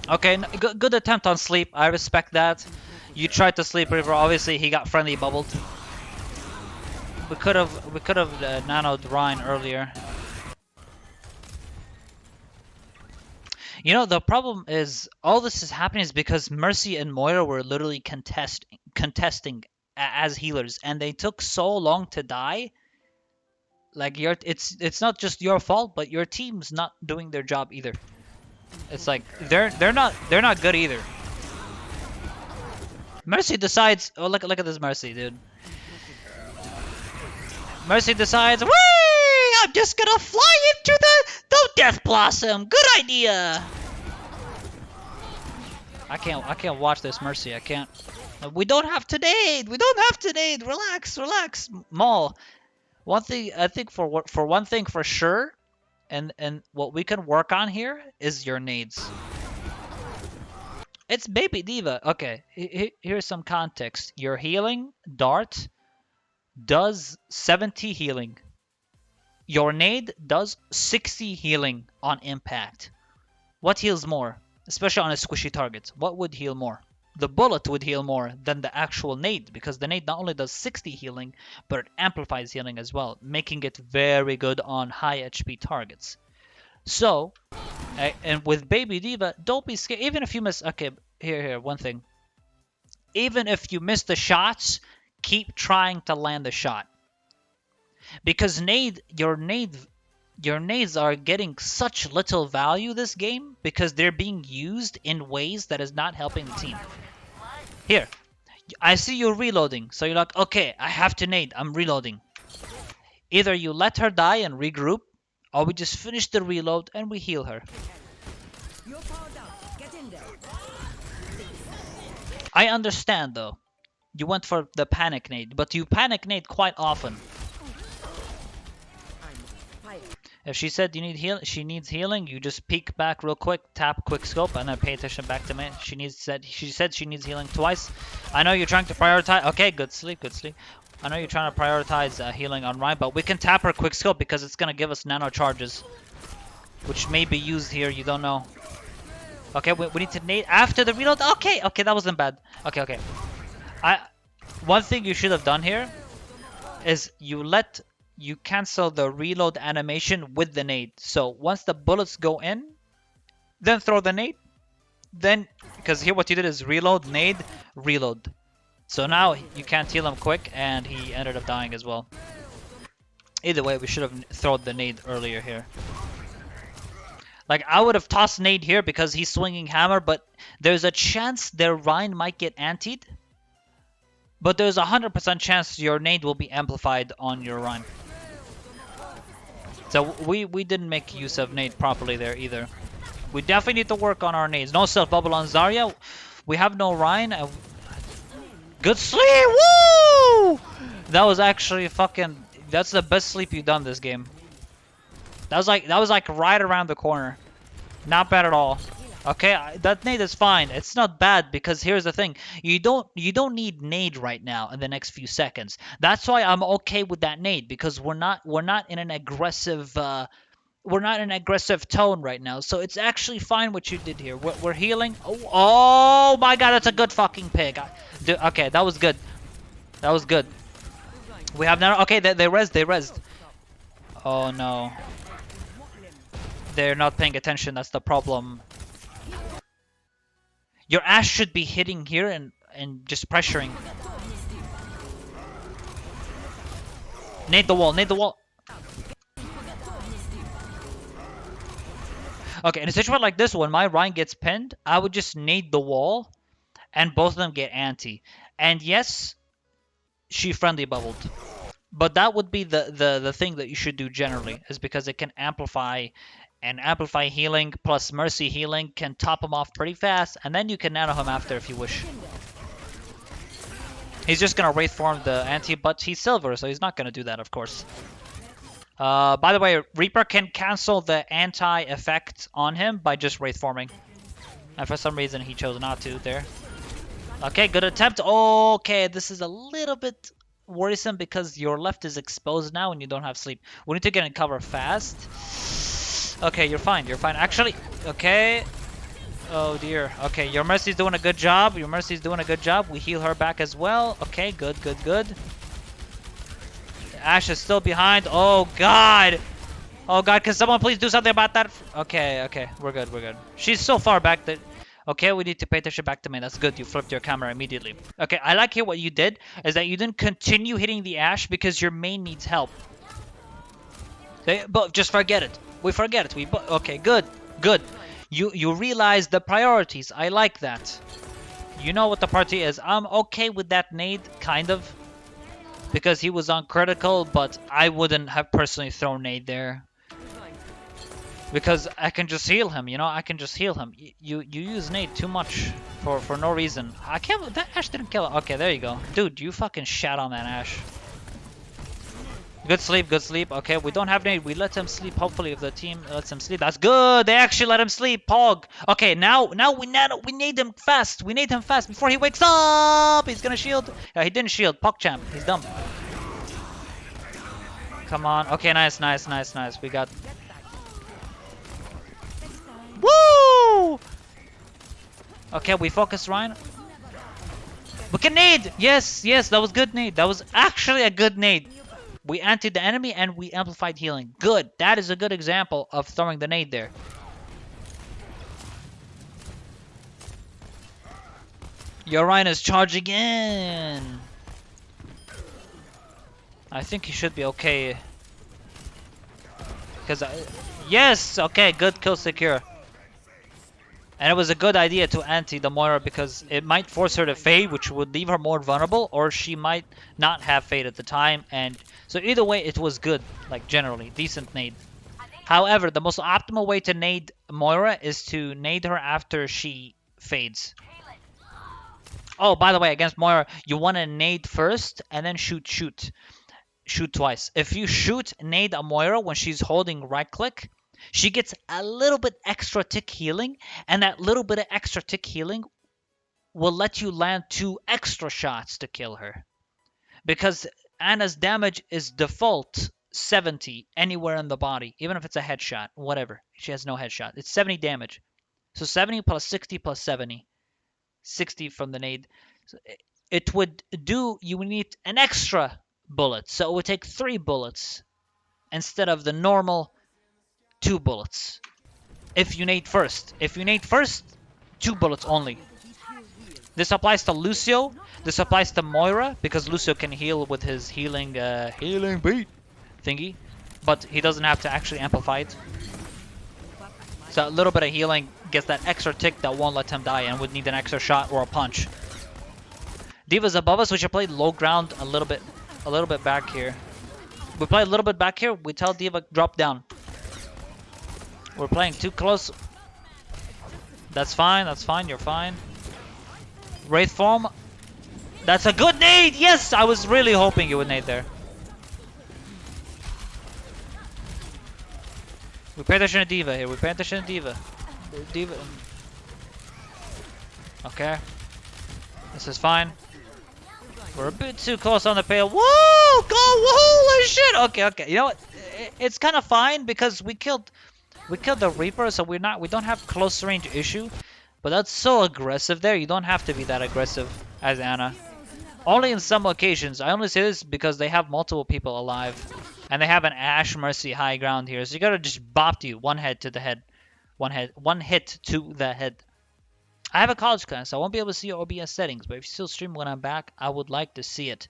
Okay, good attempt on sleep. I respect that. You tried to sleep River. Obviously, he got friendly bubbled. We could have nanoed Ryan earlier. You know, the problem is all this is happening is because Mercy and Moira were literally contesting as healers, and they took so long to die. Like it's not just your fault, but your team's not doing their job either. It's like they're not good either. Mercy decides. Oh, look at this Mercy, dude. Mercy decides. Whee! I'm just gonna fly into the Death Blossom. Good idea. I can't watch this Mercy. I can't. We don't have to nade. Relax. Maul. One thing I think for one thing for sure, and what we can work on here is your nades. It's Baby Diva. Okay, here's some context. Your healing dart does 70 healing. Your nade does 60 healing on impact. What heals more? Especially on a squishy target. What would heal more? The bullet would heal more than the actual nade, because the nade not only does 60 healing, but it amplifies healing as well, making it very good on high HP targets. So, and with Baby Diva, don't be scared. Even if you miss... Okay, here, one thing. Even if you miss the shots, keep trying to land the shot. Because your nades are getting such little value this game because they're being used in ways that is not helping the team. Here, I see you reloading, so you're like, okay, I have to nade, I'm reloading. Either you let her die and regroup, or we just finish the reload and we heal her. I understand though, you went for the panic nade, but you panic nade quite often. If she said you need she needs healing, you just peek back real quick, tap quick scope, and then pay attention back to me. She said she needs healing twice. I know you're trying to prioritize. Okay, good sleep, good sleep. I know you're trying to prioritize healing on Ryan, but we can tap her quick scope because it's gonna give us nano charges, which may be used here. You don't know. Okay, we need to nade after the reload. Okay, that wasn't bad. Okay. One thing you should have done here is you cancel the reload animation with the nade. So once the bullets go in, then throw the nade. Then, because here what you did is reload, nade, reload. So now you can't heal him quick, and he ended up dying as well. Either way, we should have thrown the nade earlier here. Like, I would have tossed nade here because he's swinging hammer, but there's a chance their Rhine might get antied. But there's a 100% chance your nade will be amplified on your Rhine. So we didn't make use of nade properly there either. We definitely need to work on our nades. No self bubble on Zarya. We have no Rhine. Good sleep! Woo! That was actually fucking... That's the best sleep you've done this game. That was like right around the corner. Not bad at all. Okay, that nade is fine. It's not bad because here's the thing. You don't need nade right now in the next few seconds. That's why I'm okay with that nade, because we're not in an aggressive tone right now. So it's actually fine what you did here. We're healing. Oh my god, that's a good fucking pick. Okay, that was good. That was good. We have now. Okay, they rezzed. Oh no. They're not paying attention. That's the problem. Your Ashe should be hitting here and just pressuring. Nade the wall. Okay, in a situation like this, when my Rhine gets pinned, I would just nade the wall, and both of them get anti. And yes, she friendly bubbled. But that would be the thing that you should do generally, is because it can amplify. And amplify healing plus mercy healing can top him off pretty fast, and then you can nano him after if you wish. He's just gonna wraith form the anti, but he's silver, so he's not gonna do that, of course. By the way, Reaper can cancel the anti effect on him by just wraith forming, and for some reason he chose not to there. Okay, good attempt. Okay, this is a little bit worrisome because your left is exposed now and you don't have sleep. We need to get in cover fast. Okay, you're fine. Actually, okay. Oh dear. Okay, your Mercy's doing a good job. We heal her back as well. Okay, good. Ashe is still behind. Oh god. Can someone please do something about that? Okay. We're good. She's so far back that... Okay, we need to pay attention back to me. That's good. You flipped your camera immediately. Okay, I like here what you did is that you didn't continue hitting the Ashe because your main needs help. But just forget it. We forget it. Okay, good. You realize the priorities. I like that. You know what the party is. I'm okay with that nade, kind of, because he was on critical, but I wouldn't have personally thrown nade there because I can just heal him. You use nade too much for no reason. I can't. That Ashe didn't kill him. Okay, there you go, dude. You fucking shat on that Ashe. Good sleep, good sleep. Okay, we don't have nade. We let him sleep. Hopefully, if the team lets him sleep, that's good. They actually let him sleep. Pog. Okay, now we need him fast. We need him fast before he wakes up. He's gonna shield. He didn't shield. PogChamp. He's dumb. Come on. Okay, nice, nice, nice, nice. We got. Woo! Okay, we focus Ryan. We can nade. Yes, yes, that was good nade. That was actually a good nade. We antied the enemy and we amplified healing. Good. That is a good example of throwing the nade there. Your Ryan is charging in. I think he should be okay. Because yes, okay, good kill secure. And it was a good idea to anti the Moira because it might force her to fade, which would leave her more vulnerable, or she might not have fade at the time. And so either way, it was good, like generally, decent nade. However, the most optimal way to nade Moira is to nade her after she fades. Oh, by the way, against Moira, you want to nade first and then shoot twice. If you shoot nade a Moira when she's holding right click, she gets a little bit extra tick healing, and that little bit of extra tick healing will let you land 2 extra shots to kill her. Because Ana's damage is default 70 anywhere in the body, even if it's a headshot, whatever. She has no headshot. It's 70 damage. So 70 plus 60 plus 70. 60 from the nade. So it would do, you would need an extra bullet. So it would take 3 bullets instead of the normal 2 bullets. If you nade first. If you nade first, 2 bullets only. This applies to Lucio. This applies to Moira because Lucio can heal with his healing beat thingy, but he doesn't have to actually amplify it. So a little bit of healing gets that extra tick that won't let him die and would need an extra shot or a punch. D.Va's above us. We should play low ground a little bit back here. We play a little bit back here. We tell D.Va drop down. We're playing too close. That's fine. That's fine. You're fine. Wraith form. That's a good nade. Yes, I was really hoping you would nade there. We pay attention to D.Va here. We pay attention to D.Va. D.Va. Okay. This is fine. We're a bit too close on the pale. Whoa! Go! Holy shit! Okay, okay. You know what? It's kind of fine because we killed the Reaper, so we don't have close range issue. But that's so aggressive there. You don't have to be that aggressive as Ana. Only in some occasions. I only say this because they have multiple people alive. And they have an Ashe Mercy high ground here. So you gotta just bop you. One hit to the head. One hit to the head. I have a college class. So I won't be able to see your OBS settings. But if you still stream when I'm back, I would like to see it.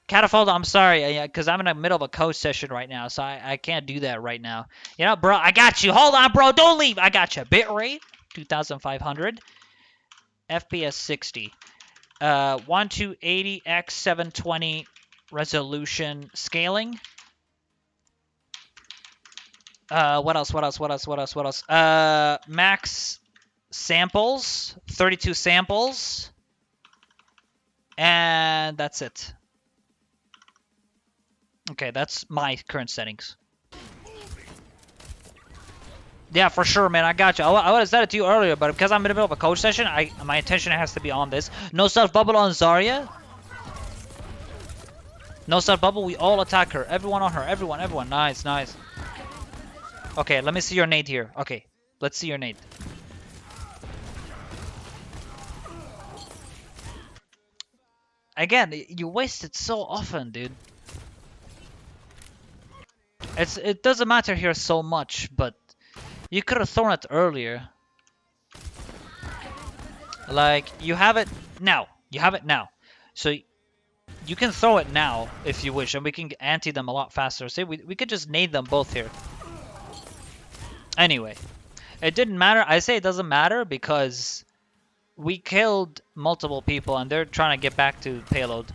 Catapult, I'm sorry. Because I'm in the middle of a coach session right now. So I can't do that right now. You know, bro, I got you. Hold on, bro. Don't leave. I got you. Bitrate, 2500. FPS 60. 1280 x 720 resolution scaling. What else? Max samples, 32 samples. And that's it. Okay, that's my current settings. Yeah, for sure, man. I got you. I would have said it to you earlier, but because I'm in the middle of a coach session, my attention has to be on this. No self-bubble on Zarya. No self-bubble. We all attack her. Everyone on her. Everyone. Nice, nice. Okay, let me see your nade here. Okay, let's see your nade. Again, you waste it so often, dude. It doesn't matter here so much, but you could have thrown it earlier. Like, you have it now. You have it now. So you can throw it now if you wish, and we can anti them a lot faster. See, we could just nade them both here. Anyway, it didn't matter. I say it doesn't matter because we killed multiple people and they're trying to get back to payload.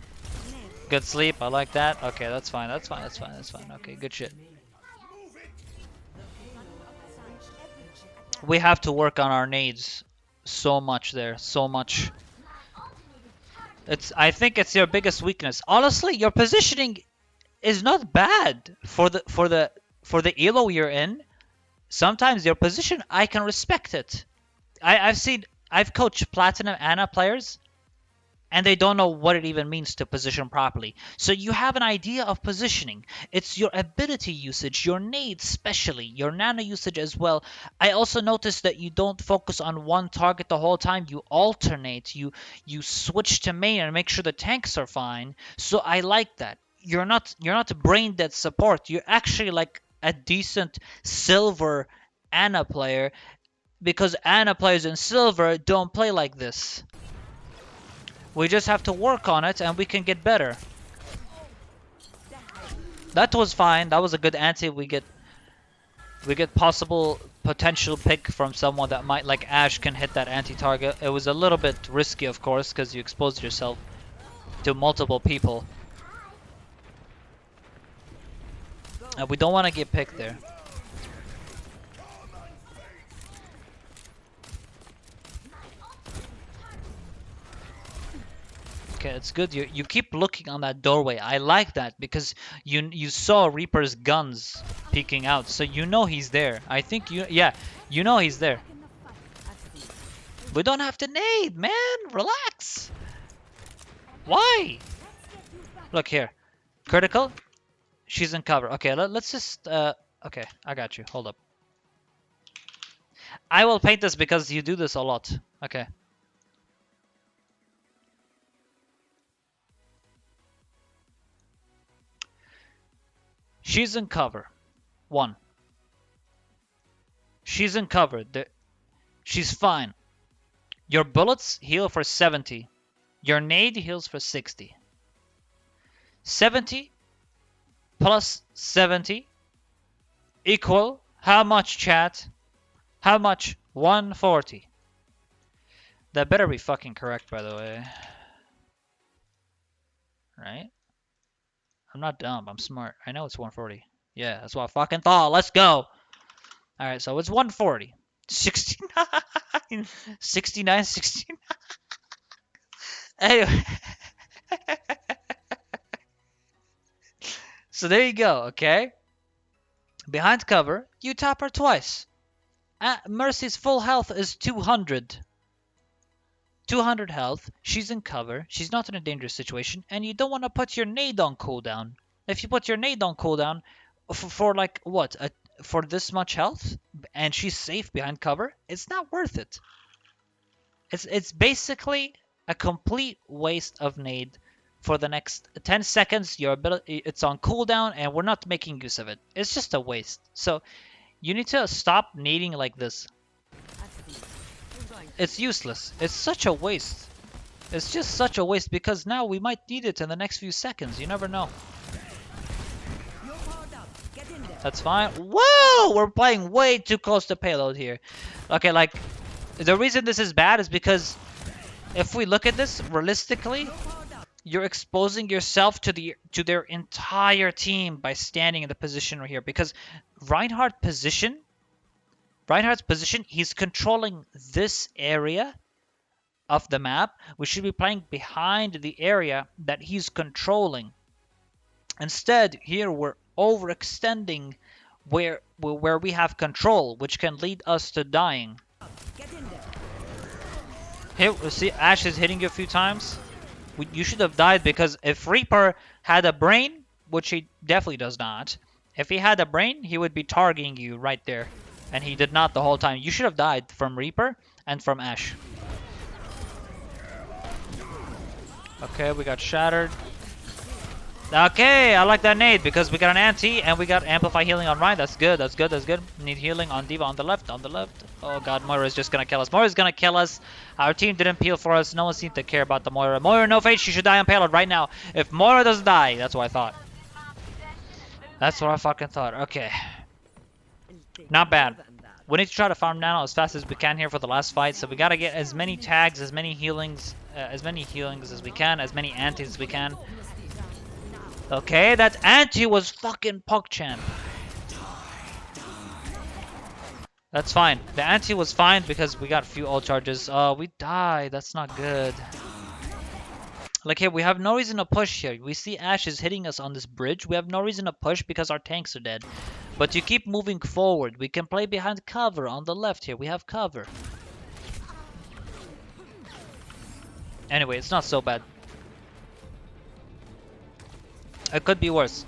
Good sleep. I like that. Okay, that's fine. That's fine. Okay, good shit. We have to work on our nades so much there. So much. I think it's your biggest weakness. Honestly, your positioning is not bad for the elo you're in. Sometimes your position, I can respect it. I've coached Platinum Ana players, and they don't know what it even means to position properly. So you have an idea of positioning. It's your ability usage, your nades especially, your nano usage as well. I also noticed that you don't focus on one target the whole time. You alternate. You switch to main and make sure the tanks are fine. So I like that. You're not a brain dead support. You're actually like a decent silver Ana player, because Ana players in silver don't play like this. We just have to work on it and we can get better. That was fine. That was a good anti. We get possible potential pick from someone that might, like Ash, can hit that anti-target. It was a little bit risky, of course, because you exposed yourself to multiple people. And we don't want to get picked there. Okay, it's good. You keep looking on that doorway. I like that because you saw Reaper's guns peeking out, so you know he's there. I think you know he's there. We don't have to nade, man. Relax. Why? Look here. Critical. She's in cover. Okay, let's just okay, I got you. Hold up. I will paint this because you do this a lot. Okay. She's in cover. 1. She's in cover. She's fine. Your bullets heal for 70. Your nade heals for 60. 70 plus 70 equal how much, chat? How much? 140. That better be fucking correct, by the way. Right? I'm not dumb. I'm smart. I know it's 140. Yeah, that's what I fucking thought. Let's go. Alright, so it's 140. 69. 69, 69. Anyway. So there you go, okay? Behind cover, you tap her twice. Mercy's full health is 200. 200 health, she's in cover, she's not in a dangerous situation, and you don't want to put your nade on cooldown. If you put your nade on cooldown for like, what, for this much health, and she's safe behind cover, it's not worth it. It's basically a complete waste of nade for the next 10 seconds. Your ability, it's on cooldown, and we're not making use of it. It's just a waste. So you need to stop nading like this. It's useless. It's such a waste. It's just such a waste because now we might need it in the next few seconds. You never know. That's fine. Whoa! We're playing way too close to payload here. Okay, like, the reason this is bad is because if we look at this realistically, you're exposing yourself to their entire team by standing in the position right here. Because Reinhardt's position, he's controlling this area of the map. We should be playing behind the area that he's controlling. Instead, here we're overextending where we have control, which can lead us to dying. Here, see, Ash is hitting you a few times. You should have died, because if Reaper had a brain, which he definitely does not, if he had a brain, he would be targeting you right there. And he did not the whole time. You should have died from Reaper and from Ash. Okay, we got shattered. Okay, I like that nade because we got an anti and we got amplify healing on Ryan. That's good, that's good, that's good. Need healing on D.Va on the left, Oh god, Moira's just gonna kill us. Moira's gonna kill us. Our team didn't peel for us. No one seemed to care about the Moira. Moira, no fate. She should die on payload right now. If Moira doesn't die, that's what I thought. That's what I fucking thought. Okay. Not bad. We need to try to farm nano as fast as we can here for the last fight. So we gotta get as many tags, as many healings as we can, as many antis as we can. Okay, that anti was fucking PogChamp. That's fine. The anti was fine because we got a few ult charges. We died. That's not good. Like here, we have no reason to push here. We see Ash is hitting us on this bridge. We have no reason to push because our tanks are dead. But you keep moving forward. We can play behind cover on the left here. We have cover. Anyway, it's not so bad. It could be worse.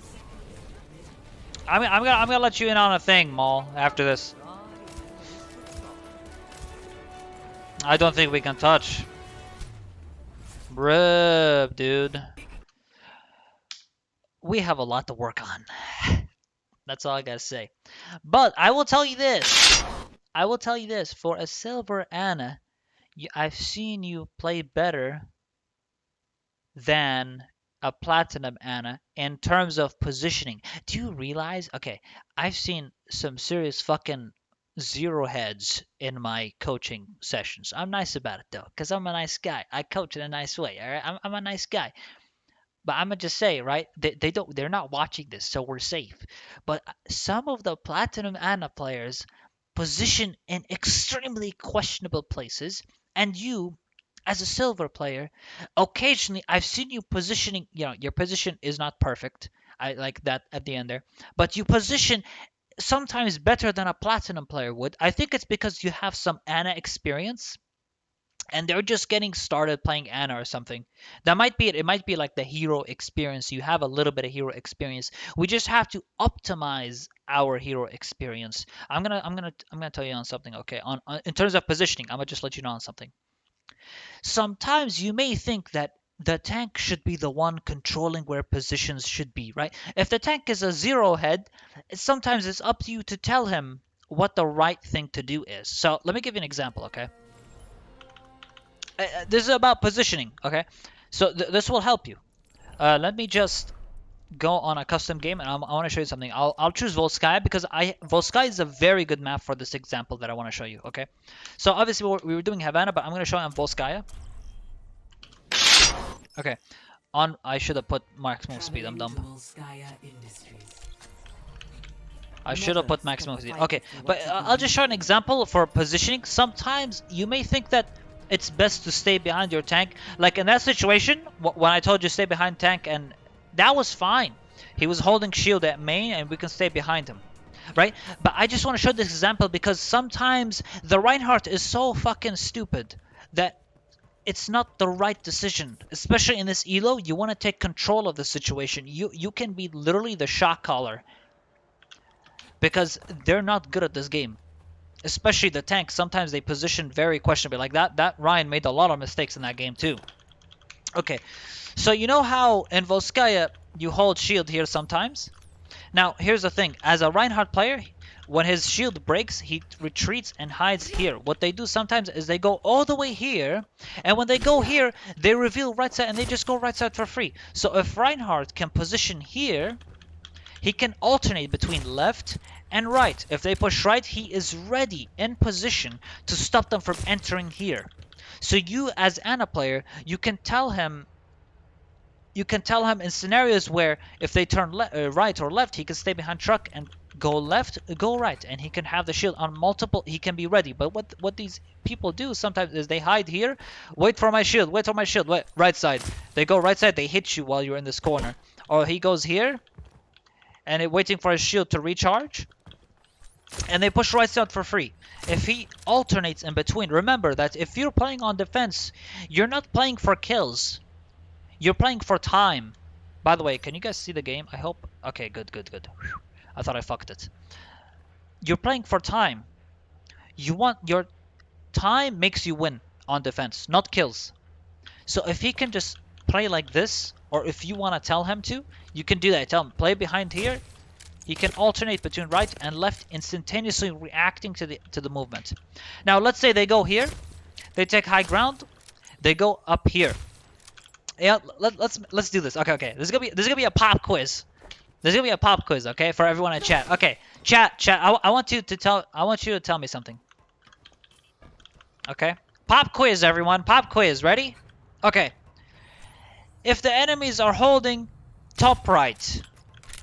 I'm gonna let you in on a thing, Maul, after this. I don't think we can touch. Bruh, dude. We have a lot to work on. That's all I gotta say. But I will tell you this. I will tell you this. For a silver Ana, I've seen you play better than a platinum Ana in terms of positioning. Do you realize? Okay, I've seen some serious fucking zero heads in my coaching sessions. I'm nice about it though, because I'm a nice guy. I coach in a nice way, all right? I'm a nice guy. But I'm gonna just say, right? They're not watching this, so we're safe. But some of the platinum Ana players position in extremely questionable places, and you, as a silver player, occasionally I've seen you positioning. You know, your position is not perfect. I like that at the end there, but you position sometimes better than a platinum player would. I think it's because you have some Ana experience and they're just getting started playing Ana or something. That might be it. It might be like the hero experience. You have a little bit of hero experience. We just have to optimize our hero experience. I'm gonna tell you on something. Okay, on in terms of positioning, I'm gonna just let you know on something. Sometimes you may think that the tank should be the one controlling where positions should be, right? If the tank is a zero head, sometimes it's up to you to tell him what the right thing to do is. So let me give you an example, okay? This is about positioning, okay? So this will help you. Let me just go on a custom game, and I want to show you something. I'll choose Volskaya because Volskaya is a very good map for this example that I want to show you, okay? So obviously we were doing Havana, but I'm going to show you on Volskaya. Okay. I should have put maximum speed. I'm dumb. I should have put maximum speed. Okay, but I'll just show an example for positioning. Sometimes you may think that it's best to stay behind your tank. Like in that situation, when I told you stay behind tank, and that was fine. He was holding shield at main, and we can stay behind him, right? But I just want to show this example because sometimes the Reinhardt is so fucking stupid that it's not the right decision. Especially in this elo, you want to take control of the situation. You can be literally the shot caller because they're not good at this game. Especially the tank, sometimes they position very questionably. Like that Ryan made a lot of mistakes in that game too. Okay, so you know how in Volskaya you hold shield here sometimes? Now, here's the thing. As a Reinhardt player, when his shield breaks, he retreats and hides here. What they do sometimes is they go all the way here, and when they go here, they reveal right side and they just go right side for free. So if Reinhardt can position here, he can alternate between left and right. If they push right, he is ready in position to stop them from entering here. So you, as Ana player, you can tell him in scenarios where if they turn right or left, he can stay behind truck and go left, go right, and he can have the shield on multiple. He can be ready. But what these people do sometimes is they hide here, wait for my shield, wait, right side. They go right side, they hit you while you're in this corner, or he goes here and waiting for his shield to recharge, and they push right side for free. If he alternates in between, remember that if you're playing on defense, you're not playing for kills. You're playing for time. By the way, can you guys see the game? I hope. Okay, good. Whew. I thought I fucked it. You're playing for time. You want your time makes you win on defense, not kills. So if he can just play like this, or if you want to tell him to, you can do that. Tell him, play behind here. He can alternate between right and left, instantaneously reacting to the movement. Now, let's say they go here. They take high ground. They go up here. Yeah, let's do this. Okay. This is gonna be a pop quiz. Okay, for everyone in chat. Okay, chat. I want you to tell me something. Okay, pop quiz, everyone. Pop quiz. Ready? Okay. If the enemies are holding top right,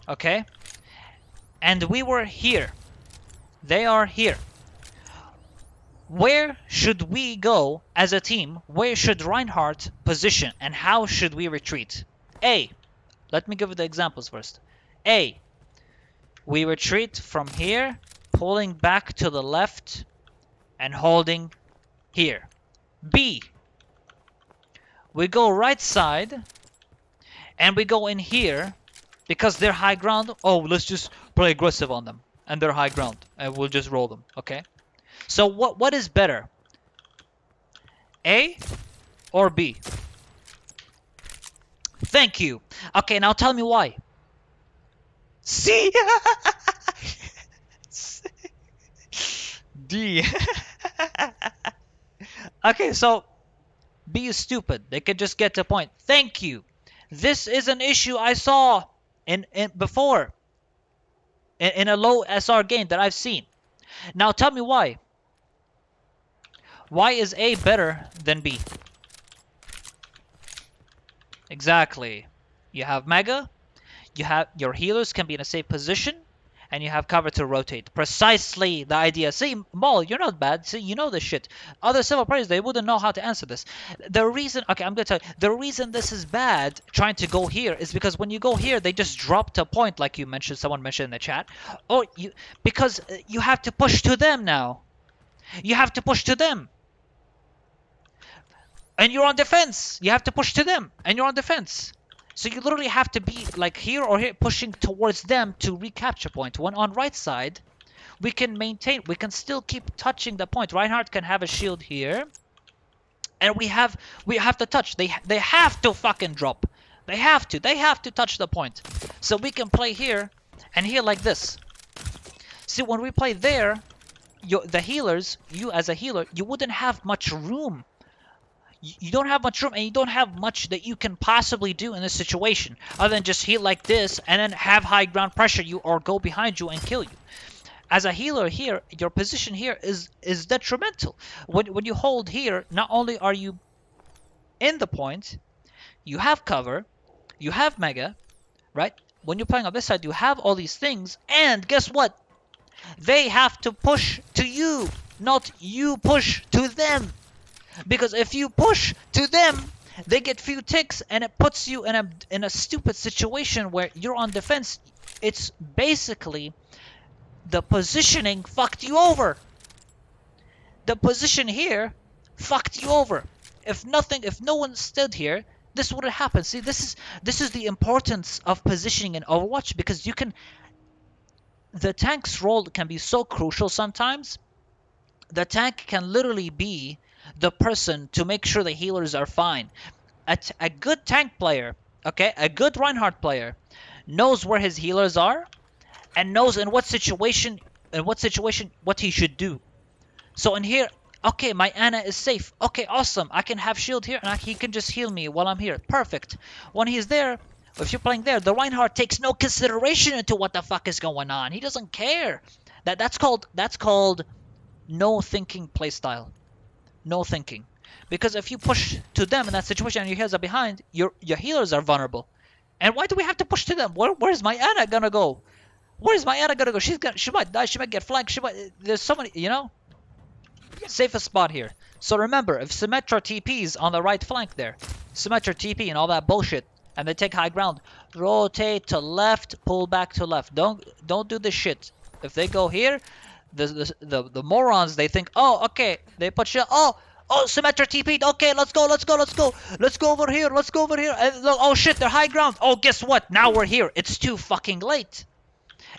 okay, and we were here, they are here. Where should we go as a team? Where should Reinhardt position? And how should we retreat? A. Let me give you the examples first. A. We retreat from here, pulling back to the left and holding here. B. We go right side and we go in here because they're high ground. Oh, let's just play aggressive on them. And they're high ground. And we'll just roll them. Okay? So what is better? A or B? Thank you. Okay, now tell me why. C. D. Okay, so B is stupid. They could just get to point. Thank you. This is an issue I saw in before in a low SR game that I've seen. Now tell me why. Why is A better than B? Exactly. You have Mega, you have your healers can be in a safe position, and you have cover to rotate. Precisely the idea. See, Maul, you're not bad. See, you know this shit. Other civil players, they wouldn't know how to answer this. The reason, okay, I'm gonna tell you, the reason this is bad, trying to go here, is because when you go here, they just drop to a point, like you mentioned, someone mentioned in the chat. Or because you have to push to them now. You have to push to them. And you're on defense. You have to push to them, and you're on defense. So you literally have to be like here or here, pushing towards them to recapture point. When on right side, we can maintain, we can still keep touching the point. Reinhardt can have a shield here, and we have to touch. They have to fucking drop. They have to touch the point. So we can play here and here like this. See, when we play there, the healers, you as a healer, you wouldn't have much room. You don't have much room, and you don't have much that you can possibly do in this situation other than just heal like this and then have high ground pressure you or go behind you and kill you. As a healer here, your position here is detrimental. When you hold here, not only are you in the point, you have cover, you have Mega, right? When you're playing on this side, you have all these things, and guess what? They have to push to you, not you push to them. Because if you push to them, they get few ticks, and it puts you in a stupid situation where you're on defense. It's basically the positioning fucked you over. The position here fucked you over. If no one stood here, this wouldn't happen. See, this is the importance of positioning in Overwatch, because you can. The tank's role can be so crucial sometimes. The tank can literally be the person to make sure the healers are fine. A good tank player, okay, a good Reinhardt player, knows where his healers are, and knows in what situation what he should do. So in here, okay, my Ana is safe. Okay, awesome. I can have shield here, and he can just heal me while I'm here. Perfect. When he's there, if you're playing there, the Reinhardt takes no consideration into what the fuck is going on. He doesn't care. That's called no thinking playstyle. No thinking. Because if you push to them in that situation and your healers are behind, your healers are vulnerable. And why do we have to push to them? Where's my Ana gonna go? Where's my Ana gonna go? She might die. She might get flanked. There's so many, you know? Safest spot here. So remember, if Symmetra TP's on the right flank there, Symmetra TP and all that bullshit, and they take high ground, rotate to left, pull back to left. Don't do this shit. If they go here, the morons, they think, oh, okay, they put shit. Oh, Symmetra TP'd. Okay, let's go over here. And look, oh shit, they're high ground. Oh, guess what? Now we're here. It's too fucking late.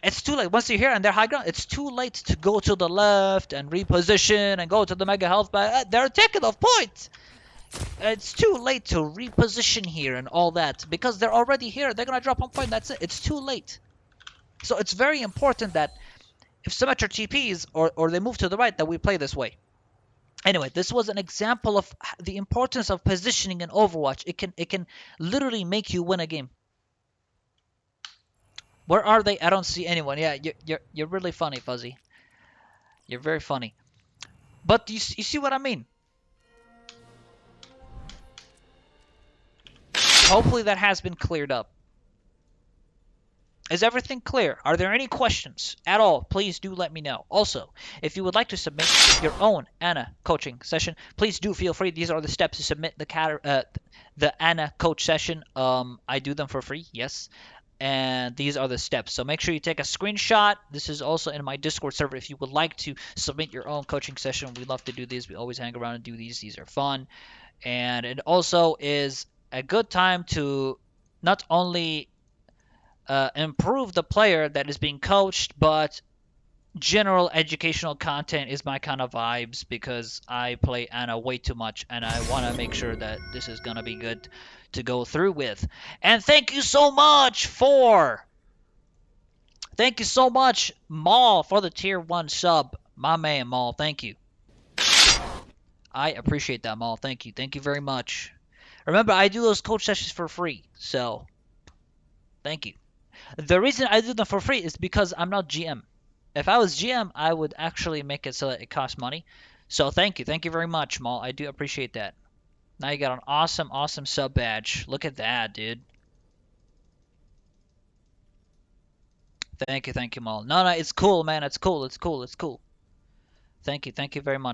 It's too late. Once you're here and they're high ground, it's too late to go to the left and reposition and go to the mega health. But they're taking off point. It's too late to reposition here and all that, because they're already here. They're gonna drop on point. That's it. It's too late. So it's very important that if Symmetra TPs or they move to the right, that we play this way. Anyway, this was an example of the importance of positioning in Overwatch. It can literally make you win a game. Where are they? I don't see anyone. Yeah, you're really funny, Fuzzy. You're very funny. But you see what I mean? Hopefully that has been cleared up. Is everything clear? Are there any questions at all? Please do let me know. Also, if you would like to submit your own Anna coaching session, please do feel free. These are the steps to submit the Anna coach session. I do them for free, yes. And these are the steps. So make sure you take a screenshot. This is also in my Discord server. If you would like to submit your own coaching session, we love to do these. We always hang around and do these. These are fun. And it also is a good time to not only improve the player that is being coached, but general educational content is my kind of vibes because I play Anna way too much and I want to make sure that this is going to be good to go through with. And thank you so much Maul, for the tier 1 sub. My man, Maul, thank you. I appreciate that, Maul. Thank you. Thank you very much. Remember, I do those coach sessions for free, so thank you. The reason I do them for free is because I'm not GM. If I was GM, I would actually make it so that it costs money. So thank you. Thank you very much, Maul. I do appreciate that. Now you got an awesome, awesome sub badge. Look at that, dude. Thank you, Maul. No, it's cool, man. It's cool. Thank you very much.